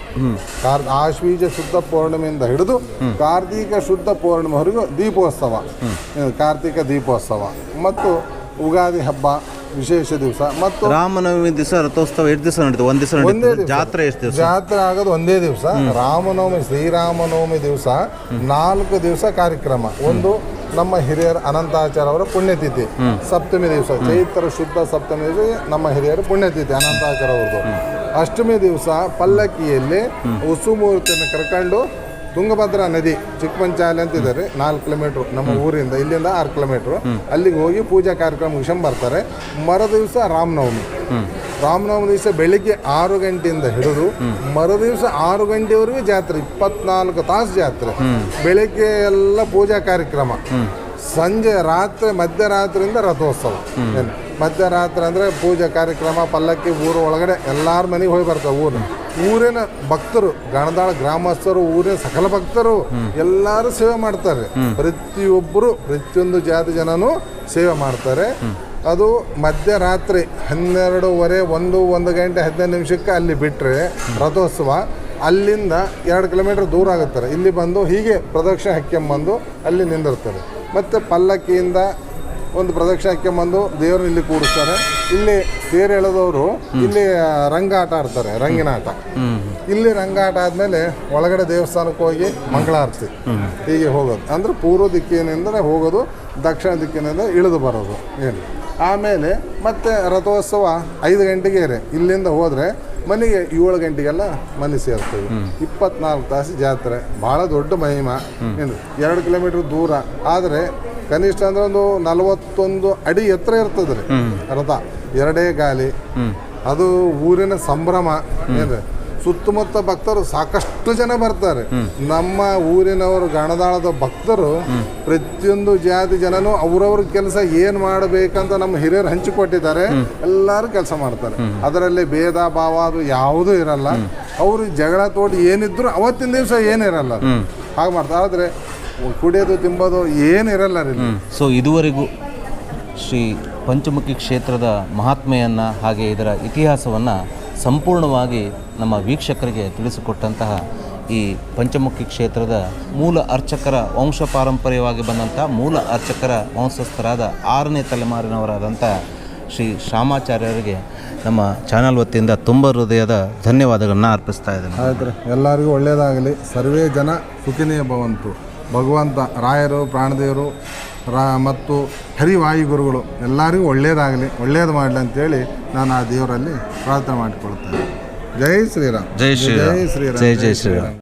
A: ಆಶ್ವೀಜ ಶುದ್ಧ ಪೌರ್ಣಿಮೆಯಿಂದ ಹಿಡಿದು ಕಾರ್ತೀಕ ಶುದ್ಧ ಪೌರ್ಣಿಮೆವರೆಗೂ ದೀಪೋತ್ಸವ, ಕಾರ್ತೀಕ ದೀಪೋತ್ಸವ. ಮತ್ತು ಯುಗಾದಿ ಹಬ್ಬ ವಿಶೇಷ ದಿವಸ. ಮತ್ತು
B: ರಾಮನವಮಿ ದಿವಸ ರಥೋತ್ಸವ ಎಷ್ಟು ದಿವಸ ನಡೀತದೆ? ಒಂದೇ ದಿವಸ. ಜಾತ್ರೆ ಎಷ್ಟು ದಿವಸ?
A: ಜಾತ್ರೆ ಆಗೋದು ಒಂದೇ ದಿವಸ. ರಾಮನವಮಿ, ಶ್ರೀರಾಮನವಮಿ ದಿವಸ 4 ದಿವಸ ಕಾರ್ಯಕ್ರಮ. ಒಂದು ನಮ್ಮ ಹಿರಿಯರ ಅನಂತಾಚಾರ್ಯ ಅವರ ಪುಣ್ಯತಿಥಿ ಸಪ್ತಮಿ ದಿವಸ, ಚೈತ್ರ ಶುದ್ಧ ಸಪ್ತಮಿ ದಿವಸ ನಮ್ಮ ಹಿರಿಯರ ಪುಣ್ಯತಿಥಿ ಅನಂತಾಚಾರ್ಯ ಅವ್ರದ್ದು. ಅಷ್ಟಮಿ ದಿವಸ ಪಲ್ಲಕ್ಕಿಯಲ್ಲಿ ಉತ್ಸವ ಮೂರ್ತಿಯನ್ನು ಕರ್ಕೊಂಡು ತುಂಗಭದ್ರಾ ನದಿ ಚಿಕ್ಕಪಂಚಾಲಿ ಅಂತಿದ್ದಾರೆ, 4 ಕಿಲೋಮೀಟ್ರ್ ನಮ್ಮ ಊರಿಂದ, ಇಲ್ಲಿಂದ 6 ಕಿಲೋಮೀಟ್ರು, ಅಲ್ಲಿಗೆ ಹೋಗಿ ಪೂಜಾ ಕಾರ್ಯಕ್ರಮ ಮುಗಿಸ್ಕೊಂಡು ಬರ್ತಾರೆ. ಮರುದಿವಸ ರಾಮನವಮಿ ದಿವಸ ಬೆಳಿಗ್ಗೆ 6 ಗಂಟೆಯಿಂದ ಹಿಡಿದು ಮರುದಿವಸ 6 ಗಂಟೆವರೆಗೂ ಜಾತ್ರೆ, 24 ತಾಸು ಜಾತ್ರೆ. ಬೆಳಿಗ್ಗೆ ಎಲ್ಲ ಪೂಜಾ ಕಾರ್ಯಕ್ರಮ, ಸಂಜೆ ಮಧ್ಯರಾತ್ರಿಯಿಂದ ರಥೋತ್ಸವ. ಮಧ್ಯರಾತ್ರಿ ಅಂದರೆ ಪೂಜಾ ಕಾರ್ಯಕ್ರಮ, ಪಲ್ಲಕ್ಕಿ ಊರು ಒಳಗಡೆ ಎಲ್ಲರ ಮನೆಗೆ ಹೋಗಿ ಬರ್ತಾರೆ. ಊರಿನ ಭಕ್ತರು, ಗಣದಾಳ ಗ್ರಾಮಸ್ಥರು, ಊರಿನ ಸಕಲ ಭಕ್ತರು ಎಲ್ಲರೂ ಸೇವೆ ಮಾಡ್ತಾರೆ. ಪ್ರತಿಯೊಂದು ಜಾತಿ ಜನನೂ ಸೇವೆ ಮಾಡ್ತಾರೆ. ಅದು ಮಧ್ಯರಾತ್ರಿ 12:30, 1 ಗಂಟೆ 15 ನಿಮಿಷಕ್ಕೆ ಅಲ್ಲಿ ಬಿಟ್ಟರೆ ರಥೋತ್ಸವ. ಅಲ್ಲಿಂದ 2 ಕಿಲೋಮೀಟ್ರ್ ದೂರ ಆಗುತ್ತಾರೆ. ಇಲ್ಲಿ ಬಂದು ಹೀಗೆ ಪ್ರದಕ್ಷಿಣೆ ಹಾಕ್ಕೊಂಬಂದು ಅಲ್ಲಿ ನಿಂದಿರ್ತಾರೆ. ಮತ್ತು ಪಲ್ಲಕ್ಕಿಯಿಂದ ಒಂದು ಪ್ರದಕ್ಷಿಣೆ ಹಾಕ್ಕೊಂಬಂದು ದೇವ್ರನ್ನ ಇಲ್ಲಿ ಕೂಡಿಸ್ತಾರೆ. ಇಲ್ಲಿ ತೇರು ಎಳೆದವರು ಇಲ್ಲಿ ರಂಗಾಟ ಆಡ್ತಾರೆ, ರಂಗಿನಾಟ. ಇಲ್ಲಿ ರಂಗಾಟ ಆದಮೇಲೆ ಒಳಗಡೆ ದೇವಸ್ಥಾನಕ್ಕೆ ಹೋಗಿ ಮಂಗಳಾರತಿ ಹೀಗೆ ಹೋಗೋದು. ಅಂದರೆ ಪೂರ್ವ ದಿಕ್ಕಿನಿಂದ ಹೋಗೋದು, ದಕ್ಷಿಣ ದಿಕ್ಕಿನಿಂದ ಇಳಿದು ಬರೋದು ಏನು. ಆಮೇಲೆ ಮತ್ತೆ ರಥೋತ್ಸವ 5 ಗಂಟೆಗೆ ಇಲ್ಲಿಂದ ಹೋದರೆ ಮನೆಗೆ 7 ಗಂಟೆಗೆಲ್ಲ ಮನೆ ಸೇರ್ತೀವಿ. 24 ತಾಸು ಜಾತ್ರೆ, ಭಾಳ ದೊಡ್ಡ ಮಹಿಮಾ ಏನು. 2 ಕಿಲೋಮೀಟ್ರ್ ದೂರ ಆದರೆ ಕನಿಷ್ಠ ಅಂದ್ರೆ ಒಂದು 41 ಅಡಿ ಎತ್ತರ ಇರ್ತದೆ ರೀ ರಥ, 2 ಗಾಲಿ. ಅದು ಊರಿನ ಸಂಭ್ರಮ ಏನು. ಸುತ್ತಮುತ್ತ ಭಕ್ತರು ಸಾಕಷ್ಟು ಜನ ಬರ್ತಾರೆ. ನಮ್ಮ ಊರಿನವರು ಗಣದಾಳದ ಭಕ್ತರು ಪ್ರತಿಯೊಂದು ಜಾತಿ ಜನನು ಅವ್ರವ್ರ ಕೆಲಸ ಏನು ಮಾಡಬೇಕಂತ ನಮ್ಮ ಹಿರಿಯರು ಹಂಚಿಕೊಟ್ಟಿದ್ದಾರೆ. ಎಲ್ಲರೂ ಕೆಲಸ ಮಾಡ್ತಾರೆ. ಅದರಲ್ಲಿ ಭೇದ ಭಾವ ಅದು ಯಾವುದೂ ಇರಲ್ಲ. ಅವರು ಜಗಳ ತೋಡಿ ಏನಿದ್ರು ಅವತ್ತಿನ ದಿವಸ ಏನಿರಲ್ಲ, ಹಾಗೆ ಮಾಡ್ತಾರೆ. ಆದರೆ ಕುಡಿಯೋದು ತಿಂಬೋದು ಏನಿರಲ್ಲ ರೀ.
B: ಸೊ ಇದುವರೆಗೂ ಶ್ರೀ ಪಂಚಮುಖಿ ಕ್ಷೇತ್ರದ ಮಹಾತ್ಮೆಯನ್ನು ಹಾಗೆ ಇದರ ಇತಿಹಾಸವನ್ನು ಸಂಪೂರ್ಣವಾಗಿ ನಮ್ಮ ವೀಕ್ಷಕರಿಗೆ ತಿಳಿಸಿಕೊಟ್ಟಂತಹ ಈ ಪಂಚಮುಖಿ ಕ್ಷೇತ್ರದ ಮೂಲ ಅರ್ಚಕರ ವಂಶ ಪಾರಂಪರ್ಯವಾಗಿ ಬಂದಂಥ ಮೂಲ ಅರ್ಚಕರ ವಂಶಸ್ಥರಾದ 6ನೇ ತಲೆಮಾರಿನವರಾದಂಥ ಶ್ರೀ ಶ್ಯಾಮಾಚಾರ್ಯರಿಗೆ ನಮ್ಮ ಚಾನಲ್ ವತಿಯಿಂದ ತುಂಬ ಹೃದಯದ ಧನ್ಯವಾದಗಳನ್ನ ಅರ್ಪಿಸ್ತಾ ಇದ್ದೇನೆ.
A: ಆಯ್ತು ರೀ, ಎಲ್ಲರಿಗೂ ಒಳ್ಳೆಯದಾಗಲಿ. ಸರ್ವೇ ಜನ ಸುಖಿನೇ ಭವಂತು. ಭಗವಂತ ರಾಯರು, ಪ್ರಾಣದೇವರು ಮತ್ತು ಹರಿವಾಯುಗುರುಗಳು ಎಲ್ಲರಿಗೂ ಒಳ್ಳೆಯದಾಗಲಿ, ಒಳ್ಳೆಯದು ಮಾಡಲಿ ಅಂತೇಳಿ ನಾನು ಆ ದೇವರಲ್ಲಿ ಪ್ರಾರ್ಥನೆ ಮಾಡಿಕೊಳ್ತೇನೆ. ಜೈ ಶ್ರೀರಾಮ್.
B: ಜೈ ಶ್ರೀರಾಮ್.
A: ಜೈ ಶ್ರೀರಾಮ್.
B: ಜೈ ಜೈ ಶ್ರೀರಾಮ್.